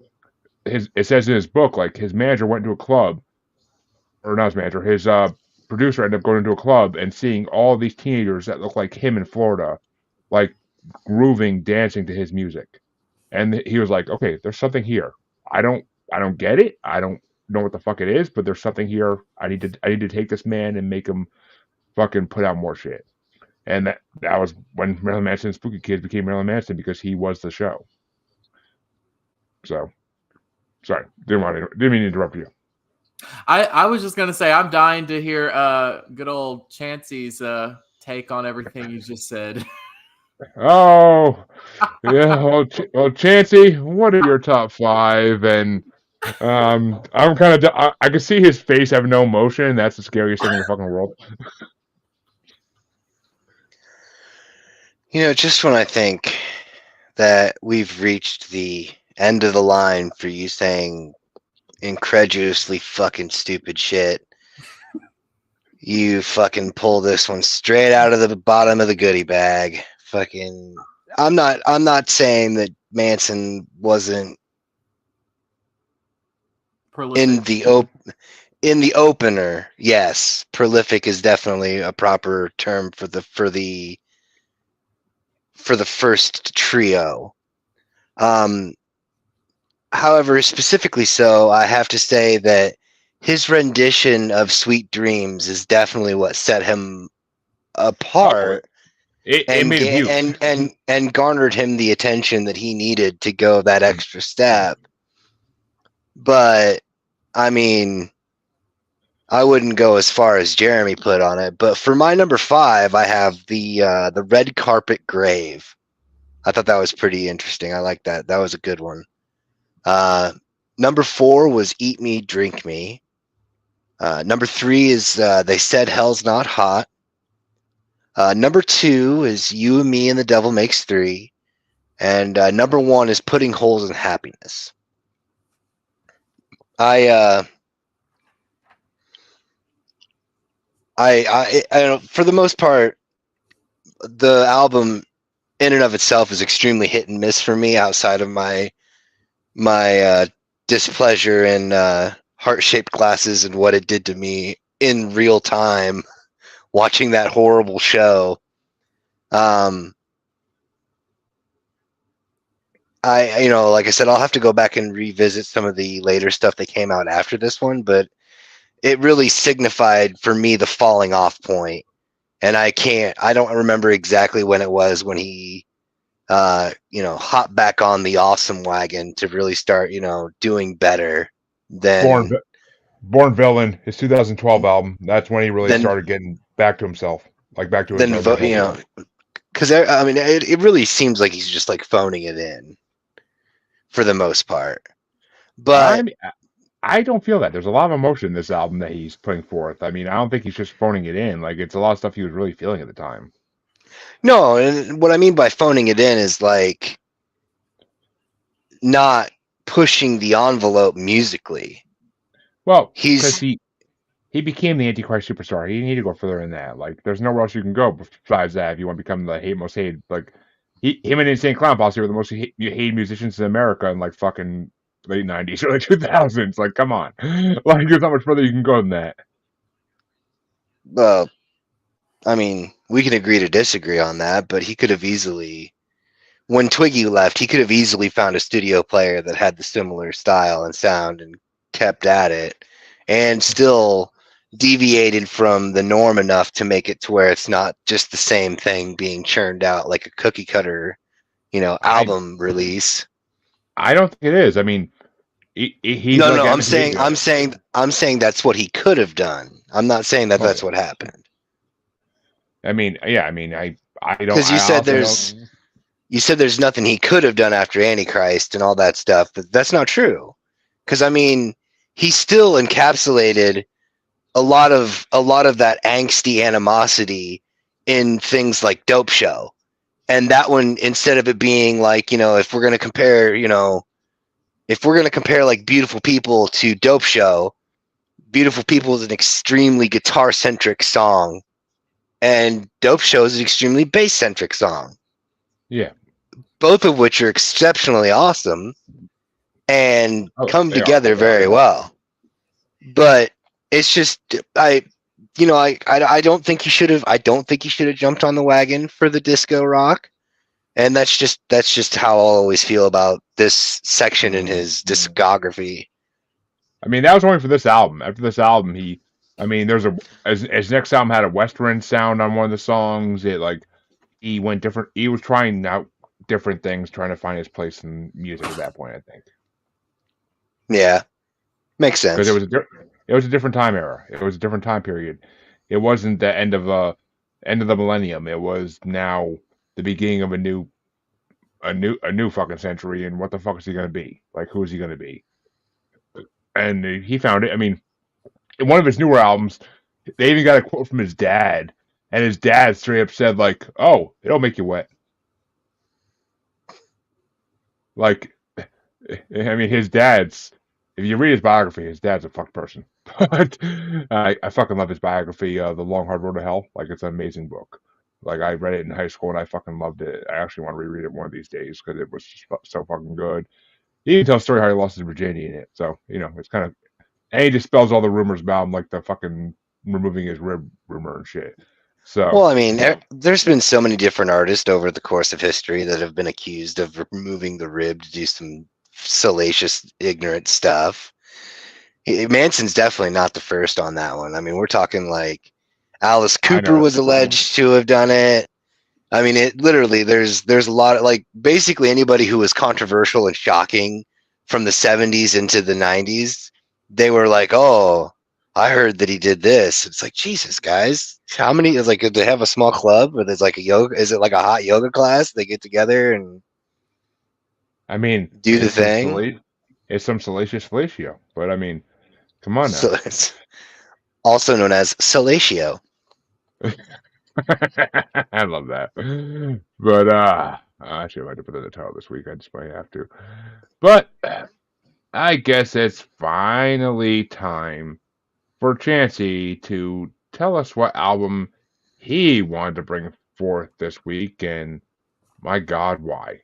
it says in his book, like, his manager went to a club, or not his manager, his producer ended up going into a club and seeing all these teenagers that look like him in Florida, like grooving, dancing to his music, and he was like, okay, there's something here. I don't get it. I don't know what the fuck it is, but there's something here. I need to take this man and make him fucking put out more shit. And that was when Marilyn Manson and Spooky Kids became Marilyn Manson because he was the show. So, sorry, didn't mean to interrupt you. I was just gonna say I'm dying to hear good old Chancy's take on everything you just said. Oh, yeah. Well, Chancey, what are your top 5? And I'm kind of I can see his face have no emotion. That's the scariest thing in the fucking world. Just when I think that we've reached the end of the line for you saying incredulously fucking stupid shit, you fucking pull this one straight out of the bottom of the goodie bag. Fucking, I'm not saying that Manson wasn't Prolific. in the opener. Yes, prolific is definitely a proper term for the first trio. However, specifically so, I have to say that his rendition of Sweet Dreams is definitely what set him apart It made him huge. and garnered him the attention that he needed to go that extra step. But I mean, I wouldn't go as far as Jeremy put on it. But for my number 5, I have the Red Carpet Grave. I thought that was pretty interesting. I like that. That was a good one. Number 4 was Eat Me, Drink Me. Number 3 is They Said Hell's Not Hot. Number 2 is You and Me and the Devil Makes 3. And number 1 is Putting Holes in Happiness. I for the most part, the album in and of itself is extremely hit and miss for me, outside of my displeasure in Heart-Shaped Glasses and what it did to me in real time watching that horrible show. Like I said, I'll have to go back and revisit some of the later stuff that came out after this one, but it really signified for me the falling off point. And I don't remember exactly when it was when he hopped back on the awesome wagon to really start, doing better than Born Villain, his 2012 album. That's when he really started getting back to himself, like back to his because I mean, it really seems like he's just like phoning it in for the most part. But I don't feel that. There's a lot of emotion in this album that he's putting forth. I mean, I don't think he's just phoning it in. Like, it's a lot of stuff he was really feeling at the time. No, and what I mean by phoning it in is like not pushing the envelope musically. Well, because he became the Antichrist superstar. He need to go further than that. Like, there's nowhere else you can go besides that if you want to become the most hated. Like, him and Insane Clown Posse were the most hated musicians in America in like fucking late 90s, early 2000s. Like, come on. Like, there's not much further you can go than that. Well, I mean, we can agree to disagree on that, but he could have easily, when Twiggy left, he could have easily found a studio player that had the similar style and sound and kept at it, and still deviated from the norm enough to make it to where it's not just the same thing being churned out like a cookie cutter, album release. I don't think it is. I mean, he's no. I'm saying that's what he could have done. I'm not saying that that's what happened. I mean, yeah. I mean, I don't. Because you said there's nothing he could have done after Antichrist and all that stuff, but that's not true. Because I mean, he still encapsulated a lot of that angsty animosity in things like Dope Show. And that one, instead of it being like, if we're going to compare, like Beautiful People to Dope Show, Beautiful People is an extremely guitar-centric song, and Dope Show is an extremely bass-centric song. Yeah. Both of which are exceptionally awesome and come together very well. But it's just, I don't think he should have. I don't think he should have jumped on the wagon for the disco rock, and that's just how I'll always feel about this section in his discography. I mean, that was only for this album. After this album, he I mean, there's his next album had a Western sound on one of the songs. He went different. He was trying out different things, trying to find his place in music at that point. I think Yeah, makes because sense. it was a different time era. It was a different time period. It wasn't the end of the millennium. It was now the beginning of a new fucking century. And what the fuck is he gonna be? Like, who is he gonna be? And he found it. I mean, in one of his newer albums, they even got a quote from his dad, and his dad straight up said, like, "Oh, it'll make you wet." Like, I mean, his dad's. If you read his biography, his dad's a fucked person. But I fucking love his biography, The Long Hard Road to Hell. Like, it's an amazing book. Like, I read it in high school and I fucking loved it. I actually want to reread it one of these days because it was just so fucking good. He even tells a story how he lost his virginity in it. So, it's kind of. And he dispels all the rumors about him, like the fucking removing his rib rumor and shit. So, Well, I mean, there's been so many different artists over the course of history that have been accused of removing the rib to do some salacious, ignorant stuff. Manson's definitely not the first on that one. I mean, we're talking like Alice Cooper was alleged to have done it. I mean, it literally there's a lot of like basically anybody who was controversial and shocking from the 70s into the 90s, they were like, "Oh, I heard that he did this." It's like, Jesus, guys, how many? It's like, do they have a small club where there's like a yoga? Is it like a hot yoga class? They get together and I mean, do the thing. It's some salacious fellatio. But I mean, come on now. So it's also known as salatio. I love that. But actually, I might have put it in the title this week. I just might have to. But I guess it's finally time for Chancy to tell us what album he wanted to bring forth this week, and my God, why?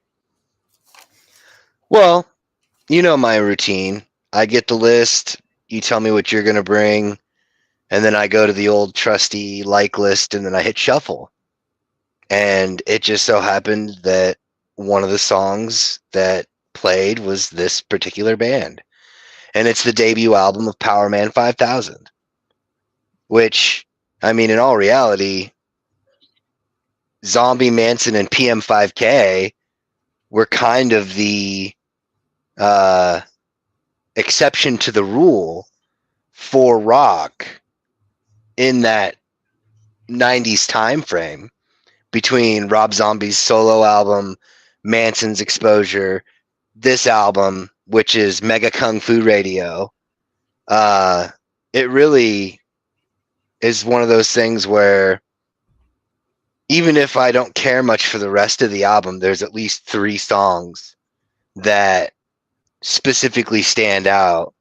Well, you know my routine. I get the list. You tell me what you're going to bring. And then I go to the old trusty like list and then I hit shuffle. And it just so happened that one of the songs that played was this particular band. And it's the debut album of Power Man 5000. Which, I mean, in all reality, Zombie, Manson, and PM5K were kind of the exception to the rule for rock in that 90s time frame between Rob Zombie's solo album, Manson's exposure, this album, which is Mega Kung Fu Radio. It really is one of those things where even if I don't care much for the rest of the album, there's at least 3 songs that specifically stand out.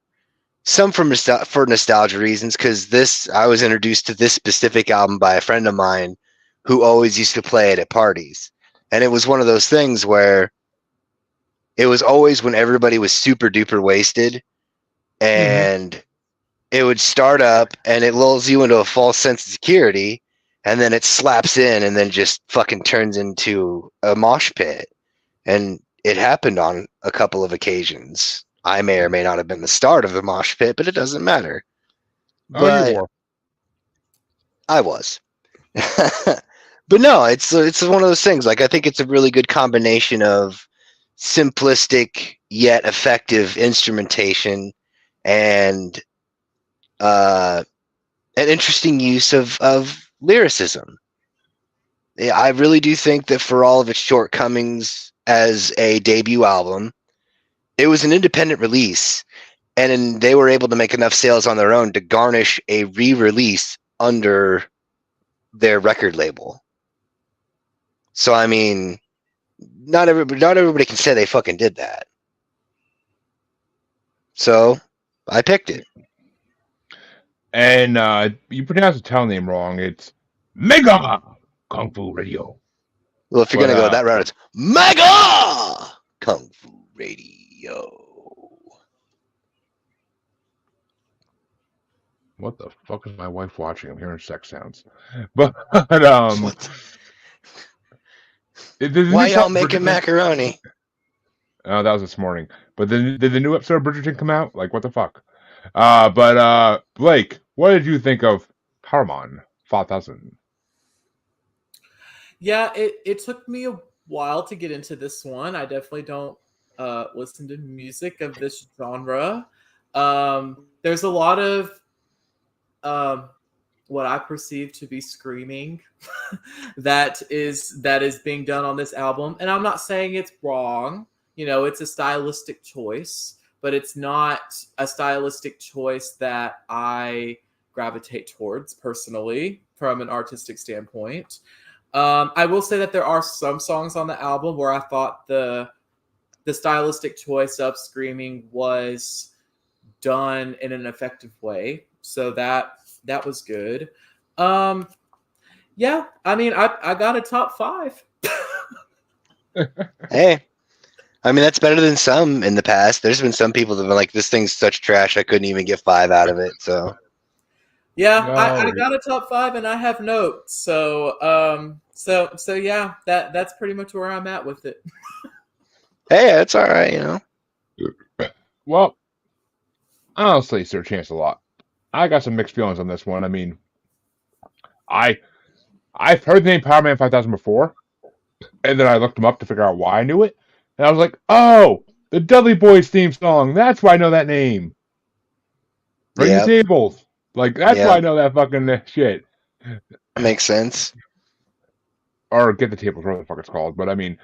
Some for nostalgia reasons, because I was introduced to this specific album by a friend of mine who always used to play it at parties. And it was one of those things where it was always when everybody was super duper wasted and it would start up and it lulls you into a false sense of security and then it slaps in and then just fucking turns into a mosh pit. And it happened on a couple of occasions. I may or may not have been the start of the mosh pit, but it doesn't matter. But you were. I was. But no, it's one of those things. Like, I think it's a really good combination of simplistic yet effective instrumentation and an interesting use of lyricism. Yeah, I really do think that for all of its shortcomings as a debut album, it was an independent release, and they were able to make enough sales on their own to garnish a re-release under their record label. So, I mean, not everybody can say they fucking did that. So, I picked it. And you pronounce the town name wrong. It's Mega Kung Fu Radio. Well, if you're going to go that route, it's Mega Kung Fu Radio. What the fuck is my wife watching? I'm hearing sex sounds. But what? Why y'all making macaroni? Oh, that was this morning. But did the new episode of Bridgerton come out? Like, what the fuck? But Blake, what did you think of Harmon 5000? Yeah, it took me a while to get into this one. I definitely don't listen to music of this genre. There's a lot of um, what I perceive to be screaming that is being done on this album, and I'm not saying it's wrong. It's a stylistic choice, but it's not a stylistic choice that I gravitate towards personally from an artistic standpoint. I will say that there are some songs on the album where I thought the stylistic choice of screaming was done in an effective way, so that was good. Um, yeah, I mean, I got a top 5. Hey, I mean that's better than some in the past. There's been some people that have been like, "This thing's such trash, I couldn't even get 5 out of it." So Yeah, I No, got a top 5 and I have notes. So yeah, that's pretty much where I'm at with it. hey, that's all right. well, honestly, Sir Chance a lot. I got some mixed feelings on this one. I mean, I I've heard the name Power Man 5000 before, and then I looked him up to figure out why I knew it, and I was like, oh, the Dudley Boys theme song. That's why I know that name. Bring the Yep, tables. Like that's why I yep, know that fucking shit. makes sense. Or get the tables, whatever the fuck it's called. But I mean,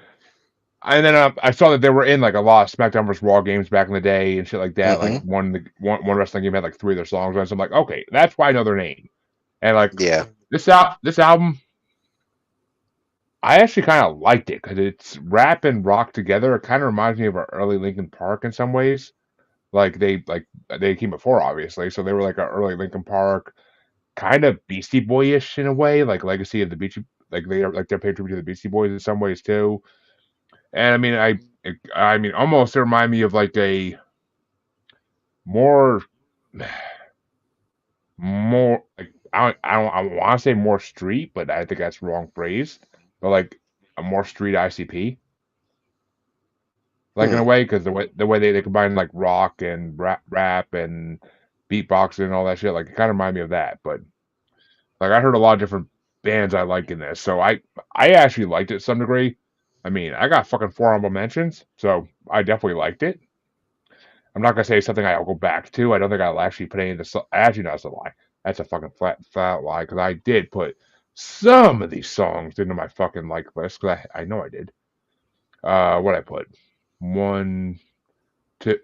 and then I saw that they were in like a lot of SmackDown vs. Raw games back in the day and shit like that. Like Mm-hmm. one wrestling game had like 3 of their songs on it. So I'm like, okay, that's why I know their name. And like Yeah. this album, I actually kind of liked it because it's rap and rock together. It kind of reminds me of our early Linkin Park in some ways. They came before, obviously, so they were like an early Linkin Park, kind of Beastie Boyish in a way, like Legacy of the Beastie, like they're paid tribute to the Beastie Boys in some ways too. And I mean, I mean, almost they remind me of like a more, more like I want to say more street, but I think that's the wrong phrase. But like a more street ICP, like in Hmm. a way, because the way they combine like rock and rap and beatboxing and all that shit, like it kind of remind me of that. But like I heard a lot of different bands I like in this, so I actually liked it to some degree. I mean, I got fucking 4 honorable mentions, so I definitely liked it. I'm not gonna say something I'll go back to. I don't think I'll actually put any of the. Actually, no, that's a lie. That's a fucking flat lie because I did put some of these songs into my fucking like list. Cause I know I did. What I put 1, 2,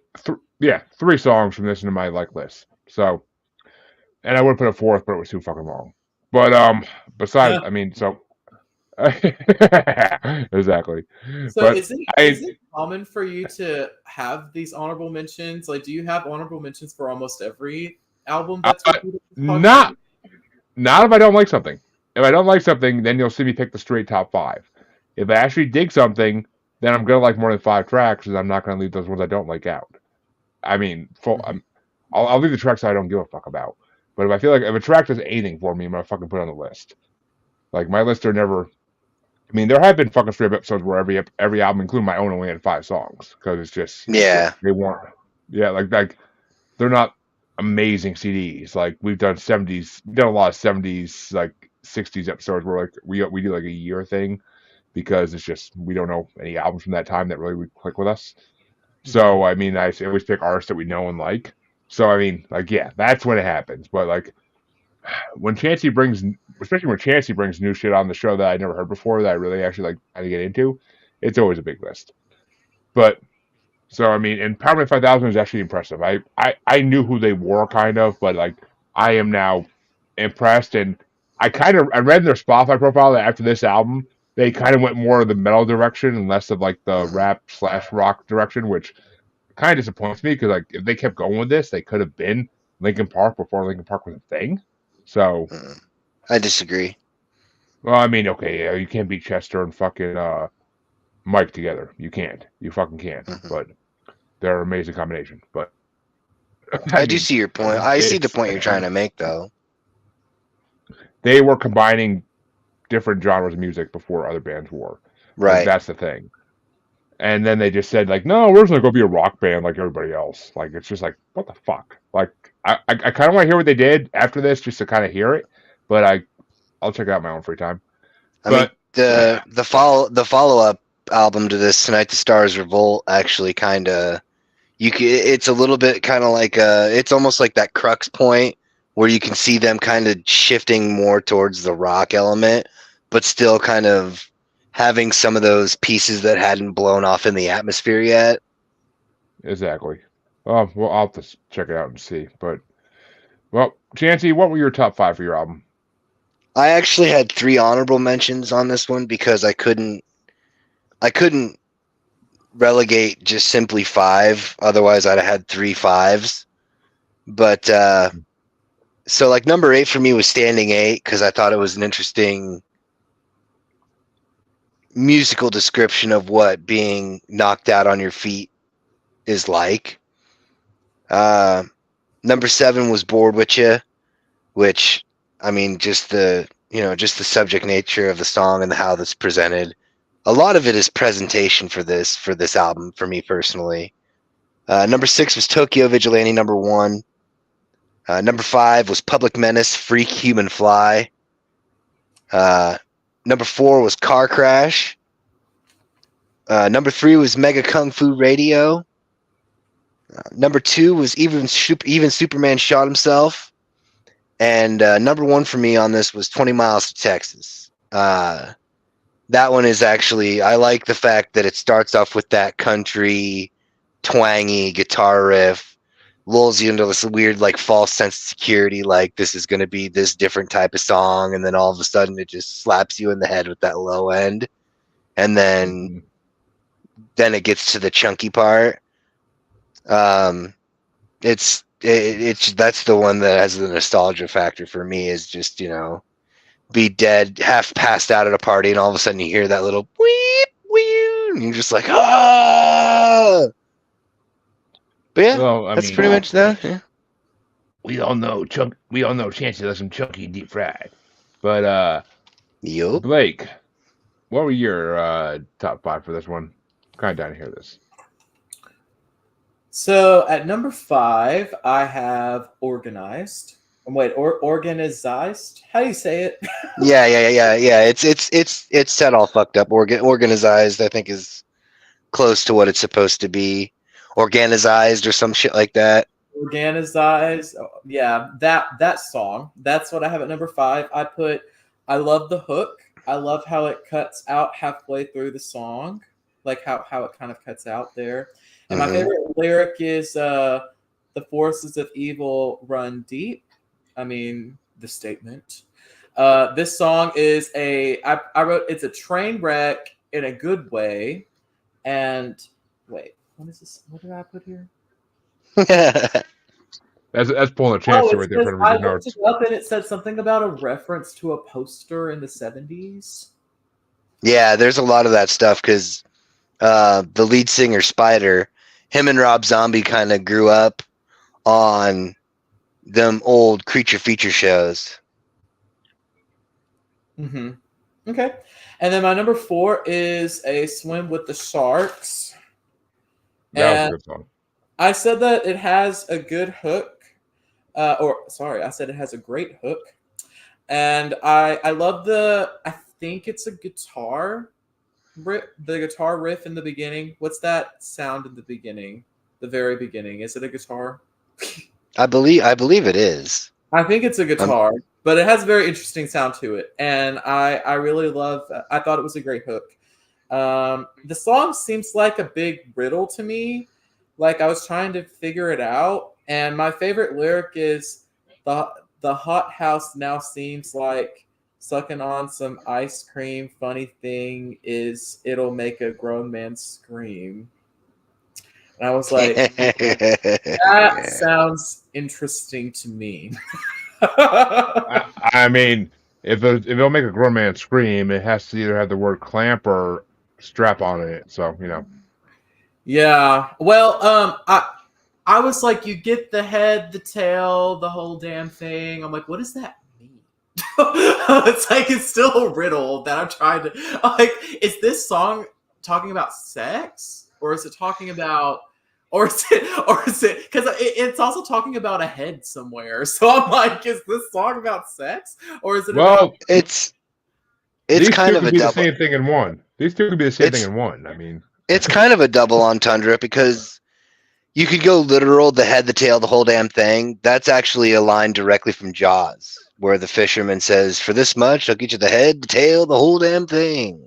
yeah, 3 songs from this into my like list. So, and I would put a 4th, but it was too fucking long. But besides, Yeah. I mean, so exactly. So But is I it common for you to have these honorable mentions? Like, do you have honorable mentions for almost every album that's uh, reviewed in this podcast? not Not if I don't like something. If I don't like something, then you'll see me pick the straight top 5. If I actually dig something, then I'm gonna like more than 5 tracks, and I'm not gonna leave those ones I don't like out. I mean, Mhm. I'll leave the tracks I don't give a fuck about. But if I feel like if a track does anything for me, I'm gonna fucking put it on the list. Like my lists are never. I mean, there have been fucking straight episodes where every album, including my own, only had 5 songs because it's just Yeah. they weren't. Yeah, like they're not amazing CDs. Like we've done a lot of 70s, like 60s episodes where like we do like a year thing because it's just we don't know any albums from that time that really would click with us. Mhm. So I mean, I always pick artists that we know and like. So I mean, like yeah, that's when it happens. But like when Chancy brings, especially when Chancy brings new shit on the show that I never heard before that I really actually like kind of get into, it's always a big list. But so I mean, and Power Man 5000 is actually impressive. I knew who they were kind of, but like I am now impressed. And I read in their Spotify profile that after this album, they kind of went more of the metal direction and less of like the Mm, rap/rock direction, which kind of disappoints me because like if they kept going with this, they could have been Linkin Park before Linkin Park was a thing. So, mm. I disagree. well, I mean, okay, yeah, you can't beat Chester and fucking Mike together. You can't. You fucking can't. Hmm. But they're an amazing combination. But I I do mean, see your point. I see the it's point you're trying to make, though. they were combining different genres of music before other bands were. Like Right. that's the thing. And then they just said like, no, we're just gonna go be a rock band like everybody else. Like it's just like, what the fuck? Like I kind of want to hear what they did after this just to kind of hear it, but I'll check it out in my own free time. I mean, But the follow up album to this, Tonight the Stars Revolt, actually kind of it's a little bit kind of like it's almost like that crux point where you can see them kind of shifting more towards the rock element, but still kind of having some of those pieces that hadn't blown off in the atmosphere yet. exactly. Well, I'll have to check it out and see. But well, Chancy, what were your top 5 for your album? I actually had 3 honorable mentions on this one because I couldn't relegate just simply 5. Otherwise, I'd have had 3 5s. But so like number 8 for me was Standing 8 because I thought it was an interesting musical description of what being knocked out on your feet is like. Number 7 was Bored With You, which I mean, just the subject nature of the song and how that's presented. A lot of it is presentation for this album for me personally. Number 6 was Tokyo Vigilante number 1. Number 5 was Public Menace, Freak Human Fly. Number 4 was Car Crash. Number 3 was Mega Kung Fu Radio. Number 2 was Even Superman Shot Himself. And number 1 for me on this was 20 Miles to Texas. That one is actually, I like the fact that it starts off with that country, twangy guitar riff, lulls you into this weird, like, false sense of security, like this is going to be this different type of song, and then all of a sudden it just slaps you in the head with that low end. And then it gets to the chunky part. It's that's the one that has the nostalgia factor for me, is just, be dead, half passed out at a party, and all of a sudden you hear that little weep, weep, and you're just like, ah. But yeah, Well, that's pretty much that. Yeah. We all know Chancy loves some chunky deep fried. But Yup. Blake, what were your top 5 for this one? Kind of down to hear this. So at number 5, I have Organized. Organized? How do you say it? Yeah. It's set all fucked up. Organized, I think, is close to what it's supposed to be. Organized or some shit like that. Organized. Yeah, that song. That's what I have at number 5. I love the hook. I love how it cuts out halfway through the song. Like how it kind of cuts out there. And my favorite lyric is the forces of evil run deep. I mean, the statement. This song is I wrote, it's a train wreck in a good way. And wait, what is this? What did I put here? That's pulling a chance right there for I your looked notes. it up and it said something about a reference to a poster in the 70s. Yeah, there's a lot of that stuff because the lead singer, Spider, him and Rob Zombie kind of grew up on them old creature feature shows. Mm-hmm. Okay. And then my number 4 is A Swim with the Sharks. That was a good song. I said that it has a good hook. I said it has a great hook. And I love I think it's a guitar riff, the guitar riff in the beginning. What's that sound in the beginning? The very beginning. Is it a guitar? I believe it is. I think it's a guitar, but it has a very interesting sound to it. And I really I thought it was a great hook. The song seems like a big riddle to me. Like I was trying to figure it out. And my favorite lyric is the hot house now seems like sucking on some ice cream. Funny thing is it'll make a grown man scream. And I was like, that sounds interesting to me. I mean, if it'll make a grown man scream, it has to either have the word clamp or strap on it. So, Yeah. Well, I was like, you get the head, the tail, the whole damn thing. I'm like, what does that mean? It's like, it's still a riddle that I'm trying to, like, is this song talking about sex, or is it talking about, or is it because it's also talking about a head somewhere? So I'm like, is this song about sex, or is it about? Well, It's these kind two of could a be the double. same thing in one. These two could be the same thing It's in one. I mean, it's kind of a double entendre because you could go literal, the head, the tail, the whole damn thing. That's actually a line directly from Jaws, where the fisherman says, "For this much, I'll get you the head, the tail, the whole damn thing."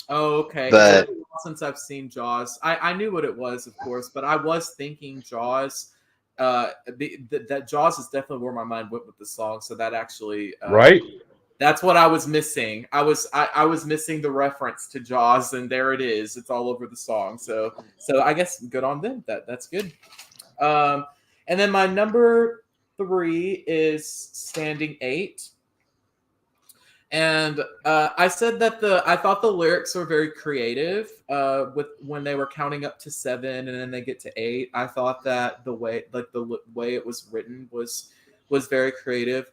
Oh, okay. It's been But a while since I've seen Jaws. I knew what it was, of course, but I was thinking Jaws. That Jaws is definitely where my mind went with the song. So that actually, right? that's what I was missing. I was missing the reference to Jaws, and there it is. It's all over the song. So I guess good on them. That's good. And then my number 3 is Standing 8. And I said that I thought the lyrics were very creative with when they were counting up to 7 and then they get to 8. I thought that the way it was written was very creative.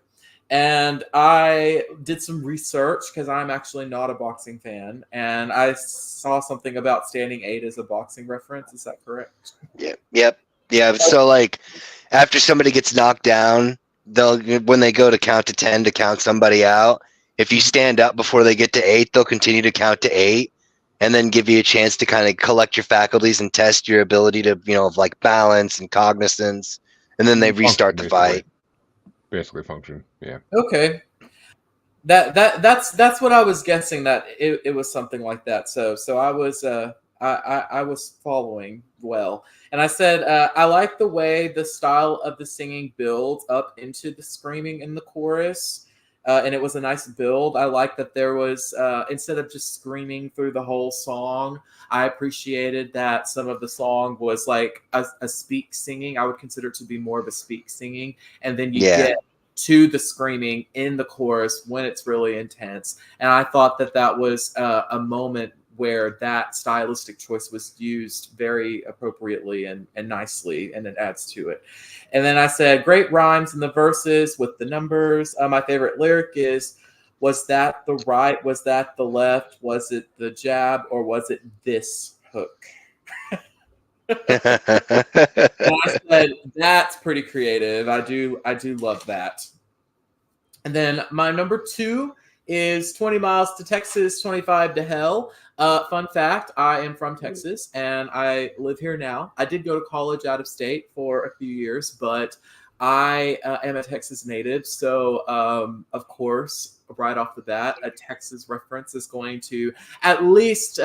And I did some research because I'm actually not a boxing fan, and I saw something about Standing 8 as a boxing reference. Is that correct? yeah. So like, after somebody gets knocked down, when they go to count to 10 to count somebody out, if you stand up before they get to 8, they'll continue to count to 8, and then give you a chance to kind of collect your faculties and test your ability to, of like balance and cognizance, and then they restart the fight. Basically function. Yeah. Okay. That's what I was guessing, that it was something like that. So I was following well, and I said I like the way the style of the singing builds up into the screaming in the chorus, and it was a nice build. I like that there was instead of just screaming through the whole song, I appreciated that some of the song was like a speak singing. I would consider it to be more of a speak singing, and then you get to the screaming in the chorus when it's really intense. And I thought that was a moment where that stylistic choice was used very appropriately and nicely, and it adds to it. And then I said, great rhymes in the verses with the numbers. My favorite lyric is, was that the right? Was that the left? Was it the jab? Or was it this hook? And I said, that's pretty creative. I do love that. And then my number 2 is 20 miles to Texas, 25 to hell. Fun fact, I am from Texas and I live here now. I did go to college out of state for a few years, but I am a Texas native. So, of course, right off the bat, a Texas reference is going to at least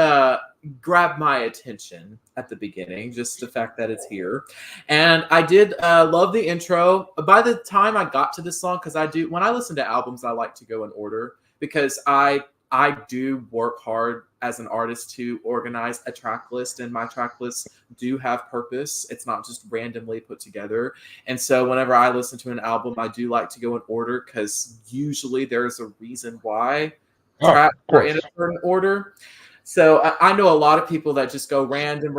grab my attention at the beginning, just the fact that it's here. And I did love the intro. By the time I got to this song, because when I listen to albums, I like to go in order, because I do work hard as an artist to organize a track list, and my track lists do have purpose. It's not just randomly put together. And so whenever I listen to an album, I do like to go in order, because usually there's a reason why tracks are in a certain order. So I know a lot of people that just go random,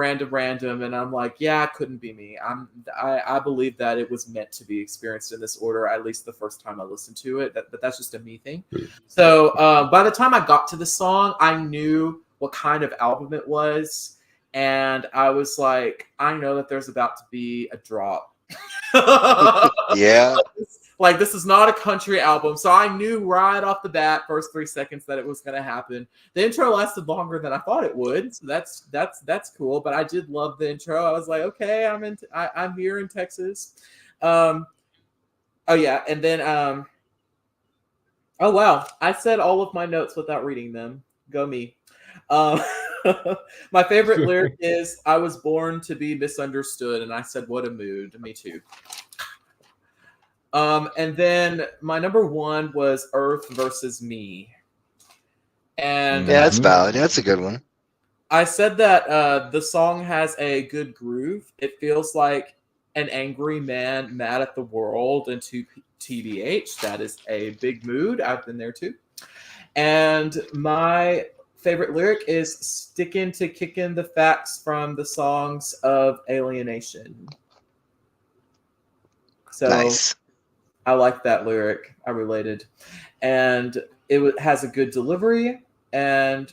and I'm like, yeah, it couldn't be me. I believe that it was meant to be experienced in this order, at least the first time I listened to it. But that's just a me thing. So by the time I got to the song, I knew what kind of album it was, and I was like, I know that there's about to be a drop. Yeah. Like, this is not a country album. So I knew right off the bat, first 3 seconds, that it was going to happen. The intro lasted longer than I thought it would. So that's cool. But I did love the intro. I was like, okay, I'm here in Texas. Oh yeah. And then, oh wow. I said all of my notes without reading them. Go me. My favorite lyric is, I was born to be misunderstood. And I said, what a mood. Me too. And then my number 1 was Earth versus Me. And yeah, that's valid. That's a good one. I said that the song has a good groove. It feels like an angry man mad at the world, and to TBH, that is a big mood. I've been there too. And my favorite lyric is sticking to kicking the facts from the songs of alienation. So nice. I like that lyric. I related. And it has a good delivery, and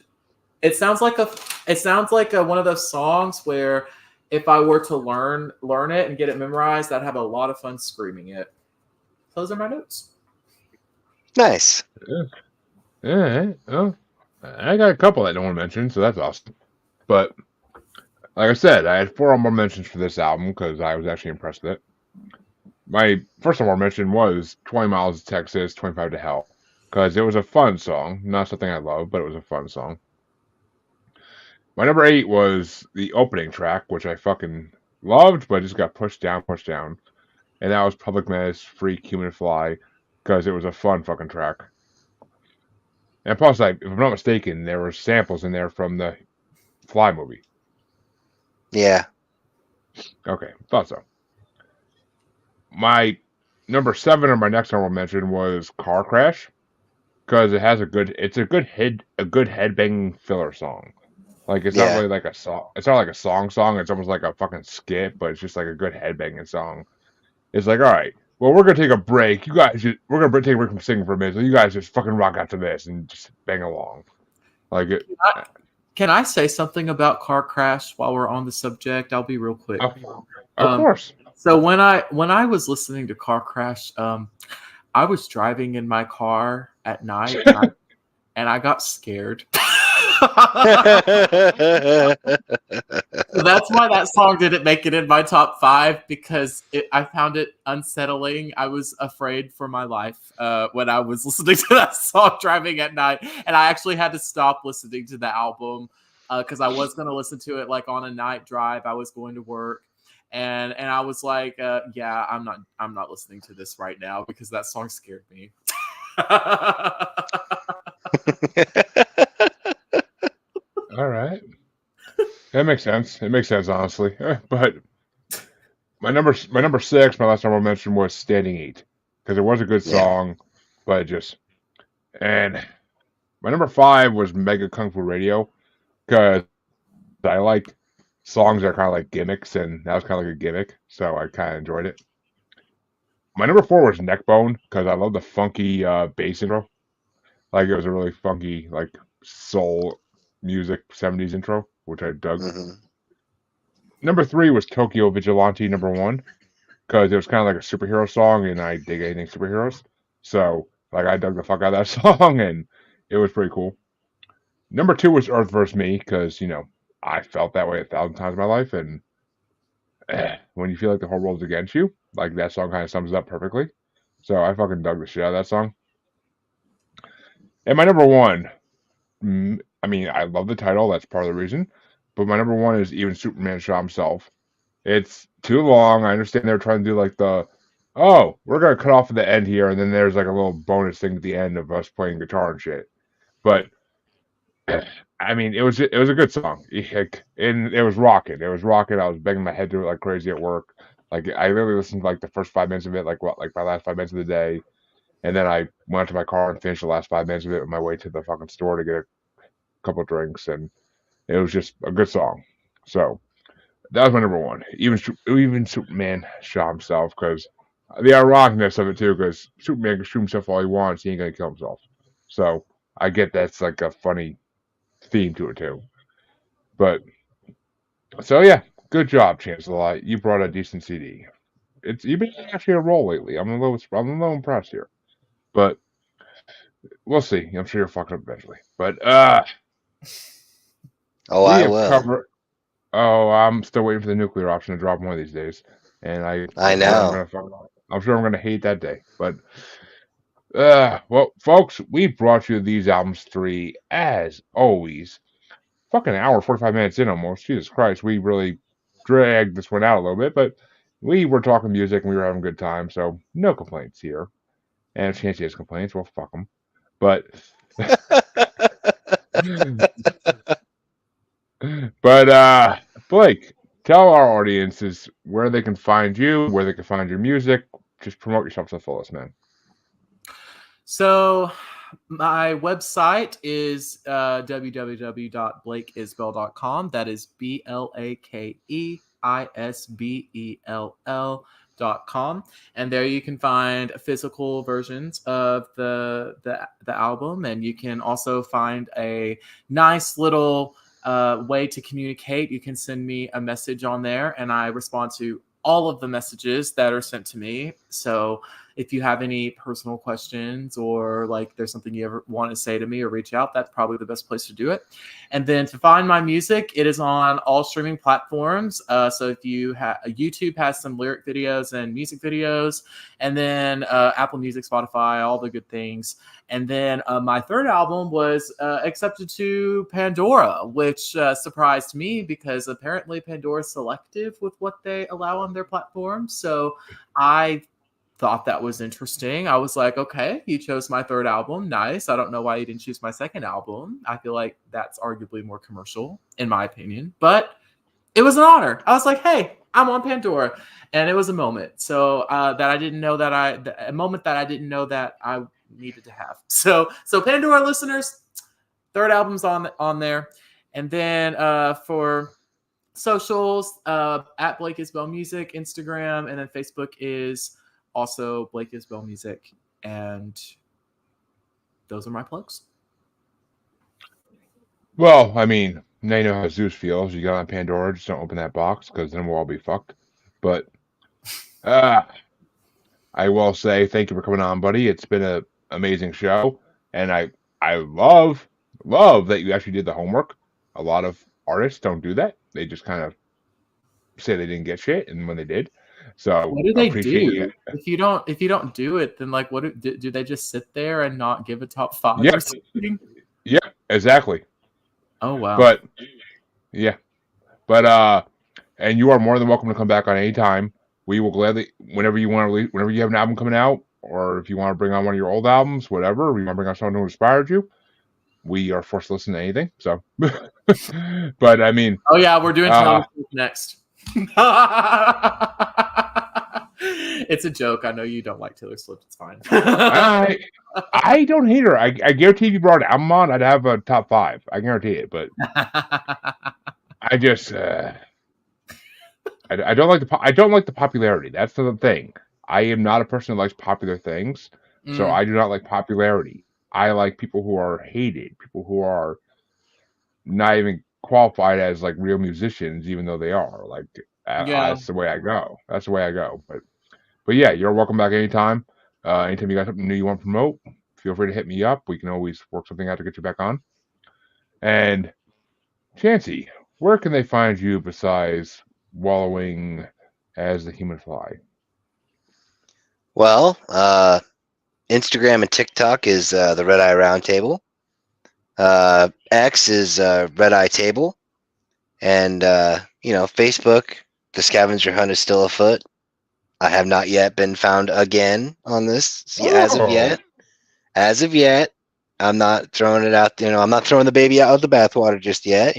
it sounds like It sounds like one of those songs where if I were to learn it and get it memorized, I'd have a lot of fun screaming it. Those are my notes. Nice. Yeah. Oh, I got a couple that no one mentioned, so that's awesome. But like I said, I had 4 honorable mentions for this album because I was actually impressed with it. My first honorable mention was 20 Miles to Texas, 25 to Hell, because it was a fun song. Not something I love, but it was a fun song. My number 8 was the opening track, which I fucking loved, but just got pushed down. And that was Public Menace, Freak, Human Fly, because it was a fun fucking track. And plus, if I'm not mistaken, there were samples in there from the Fly movie. Yeah. Okay, thought so. My number 7 on my next honorable mention was Car Crash, because it's a good headbanging filler song. Like it's not really like a song. It's not like a song. It's almost like a fucking skit, but it's just like a good headbanging song. It's like, all right, well, we're gonna take a break. We're gonna take a break from singing for a minute. So you guys just fucking rock out to this and just bang along. Like it. Can I say something about Car Crash while we're on the subject? I'll be real quick. Of course. So when I was listening to Car Crash, I was driving in my car at night and I got scared. So that's why that song didn't make it in my top 5, because I found it unsettling. I was afraid for my life when I was listening to that song driving at night, and I actually had to stop listening to the album because I was going to listen to it like on a night drive. I was going to work, and I was like, yeah, I'm not listening to this right now because that song scared me. All right. That makes sense. It makes sense, honestly. But my number 6, my last honorable mention was Standing 8, because it was a good song, but and my number 5 was Mega Kung Fu Radio, because I like songs that are kind of like gimmicks, and that was kind of like a gimmick, so I kind of enjoyed it. My number 4 was Neckbone, because I love the funky bass intro. Like it was a really funky, like soul music 70s intro, which I dug. Mm-hmm. Number 3 was Tokyo Vigilante number 1, because it was kind of like a superhero song, and I dig anything superheroes. So, like, I dug the fuck out of that song, and it was pretty cool. Number 2 was Earth vs. Me, because, I felt that way 1,000 times in my life, and when you feel like the whole world's against you, like, that song kind of sums it up perfectly. So, I fucking dug the shit out of that song. And my number 1, I mean, I love the title, that's part of the reason, but my number 1 is Even Superman Shot Himself. It's too long. I understand they're trying to do like we're gonna cut off at the end here, and then there's like a little bonus thing at the end of us playing guitar and shit. But I mean, it was a good song, and it was rocking. I was banging my head to it like crazy at work. Like I literally listened to like the first 5 minutes of it, like my last 5 minutes of the day, and then I went out to my car and finished the last 5 minutes of it on my way to the fucking store to get a couple of drinks, and it was just a good song. So. That was my number 1. Even Superman shot himself, because the ironicness of it too, because Superman can shoot himself all he wants, he ain't gonna kill himself. So I get that's like a funny theme to it too. But so yeah, good job, Chancellor. You brought a decent CD. You've been actually a roll lately. I'm a little impressed here. But we'll see. I'm sure you'll fuck it up eventually. But I will. I'm still waiting for the nuclear option to drop one of these days, and I know. I'm sure I'm gonna hate that day. But well, folks, we brought you these albums 3 as always. Fucking hour 45 minutes in almost. Jesus Christ, we really dragged this one out a little bit, but we were talking music and we were having a good time, so no complaints here. And if Chancy has complaints, well, fuck them. But But Blake, tell our audiences where they can find you, where they can find your music. Just promote yourself to the fullest, man. So my website is www.blakeisbell.com. That is BlakeIsbell.com, and there you can find physical versions of the album, and you can also find a nice little way to communicate. You can send me a message on there, and I respond to all of the messages that are sent to me. So if you have any personal questions or like there's something you ever want to say to me or reach out, that's probably the best place to do it. And then to find my music, it is on all streaming platforms. So if you have YouTube has some lyric videos and music videos, and then Apple Music, Spotify, all the good things. And then my third album was accepted to Pandora, which surprised me because apparently Pandora is selective with what they allow on their platform. So I thought that was interesting. I was like, okay, you chose my third album. Nice. I don't know why you didn't choose my second album. I feel like that's arguably more commercial, in my opinion. But it was an honor. I was like, hey, I'm on Pandora. And it was a moment. So that I didn't know that a moment that I didn't know that I needed to have. So Pandora listeners, third album's on there. And then for socials, at Blake Isbell Music, Instagram, and then Facebook is also Blake Isbell Music. And those are my plugs. Well, I mean, now you know how Zeus feels. You got on Pandora, just don't open that box because then we'll all be fucked. But I will say thank you for coming on, buddy. It's been an amazing show, and I love that you actually did the homework. A lot of artists don't do that. They just kind of say they didn't get shit, and when they did, so what do they appreciate do? If you don't do it, then like what do they just sit there and not give a top 5 Yeah. or something? Yeah, exactly. Oh wow. But yeah, and you are more than welcome to come back on any time. We will gladly, whenever you want to release, whenever you have an album coming out, or if you want to bring on one of your old albums, whatever, or you want to bring on someone who inspired you, we are forced to listen to anything. So, but I mean, oh yeah, we're doing Taylor Swift next. It's a joke. I know you don't like Taylor Swift. It's fine. I don't hate her. I guarantee if you brought an album on, I'd have a top 5. I guarantee it. But I just I don't like the popularity. That's the thing. I am not a person who likes popular things, so I do not like popularity. I like people who are hated, people who are not even qualified as like real musicians, even though they are. Like that's the way I go. That's the way I go. But yeah, you're welcome back anytime. Anytime you got something new you want to promote, feel free to hit me up. We can always work something out to get you back on. And Chancy, where can they find you besides wallowing as the human fly? Well, Instagram and TikTok is the Red Eye Roundtable. X is Red Eye Table, and Facebook. The scavenger hunt is still afoot. I have not yet been found again on this as of yet. I'm not throwing it out. I'm not throwing the baby out of the bathwater just yet.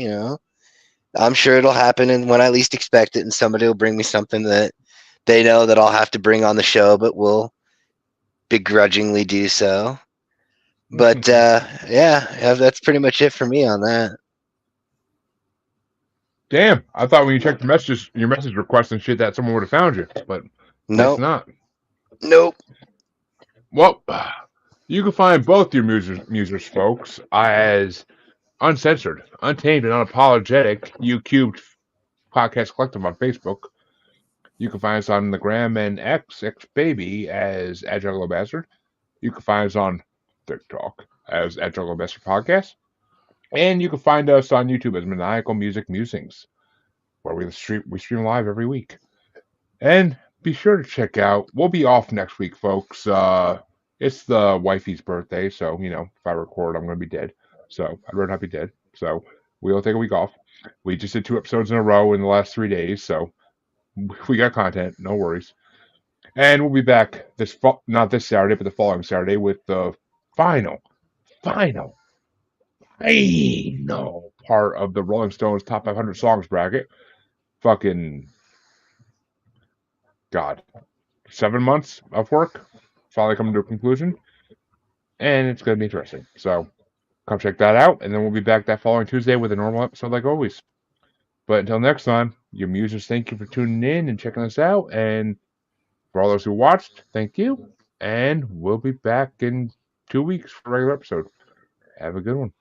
I'm sure it'll happen, and when I least expect it, and somebody will bring me something that they know that I'll have to bring on the show, but will begrudgingly do so. But yeah, that's pretty much it for me on that. Damn, I thought when you checked your message request and shit, that someone would have found you, but nope. Not. Nope. Well, you can find both your musers folks as uncensored, untamed, and unapologetic U-Cubed Podcast Collective on Facebook. You can find us on the Gram and X Baby as Agile Bastard. You can find us on TikTok as Agile Bastard Podcast. And you can find us on YouTube as Maniacal Music Musings, where we stream live every week. And be sure to check out. We'll be off next week, folks. It's the wifey's birthday, so if I record, I'm going to be dead. So I'd rather not be dead. So we'll take a week off. We just did 2 episodes in a row in the last 3 days, so we got content. No worries. And we'll be back not this Saturday, but the following Saturday with the final part of the Rolling Stones Top 500 Songs bracket. Fucking God. 7 months of work finally coming to a conclusion, and it's going to be interesting. So come check that out, and then we'll be back that following Tuesday with a normal episode like always. But until next time, your musers, thank you for tuning in and checking us out, and for all those who watched, thank you, and we'll be back in 2 weeks for a regular episode. Have a good one.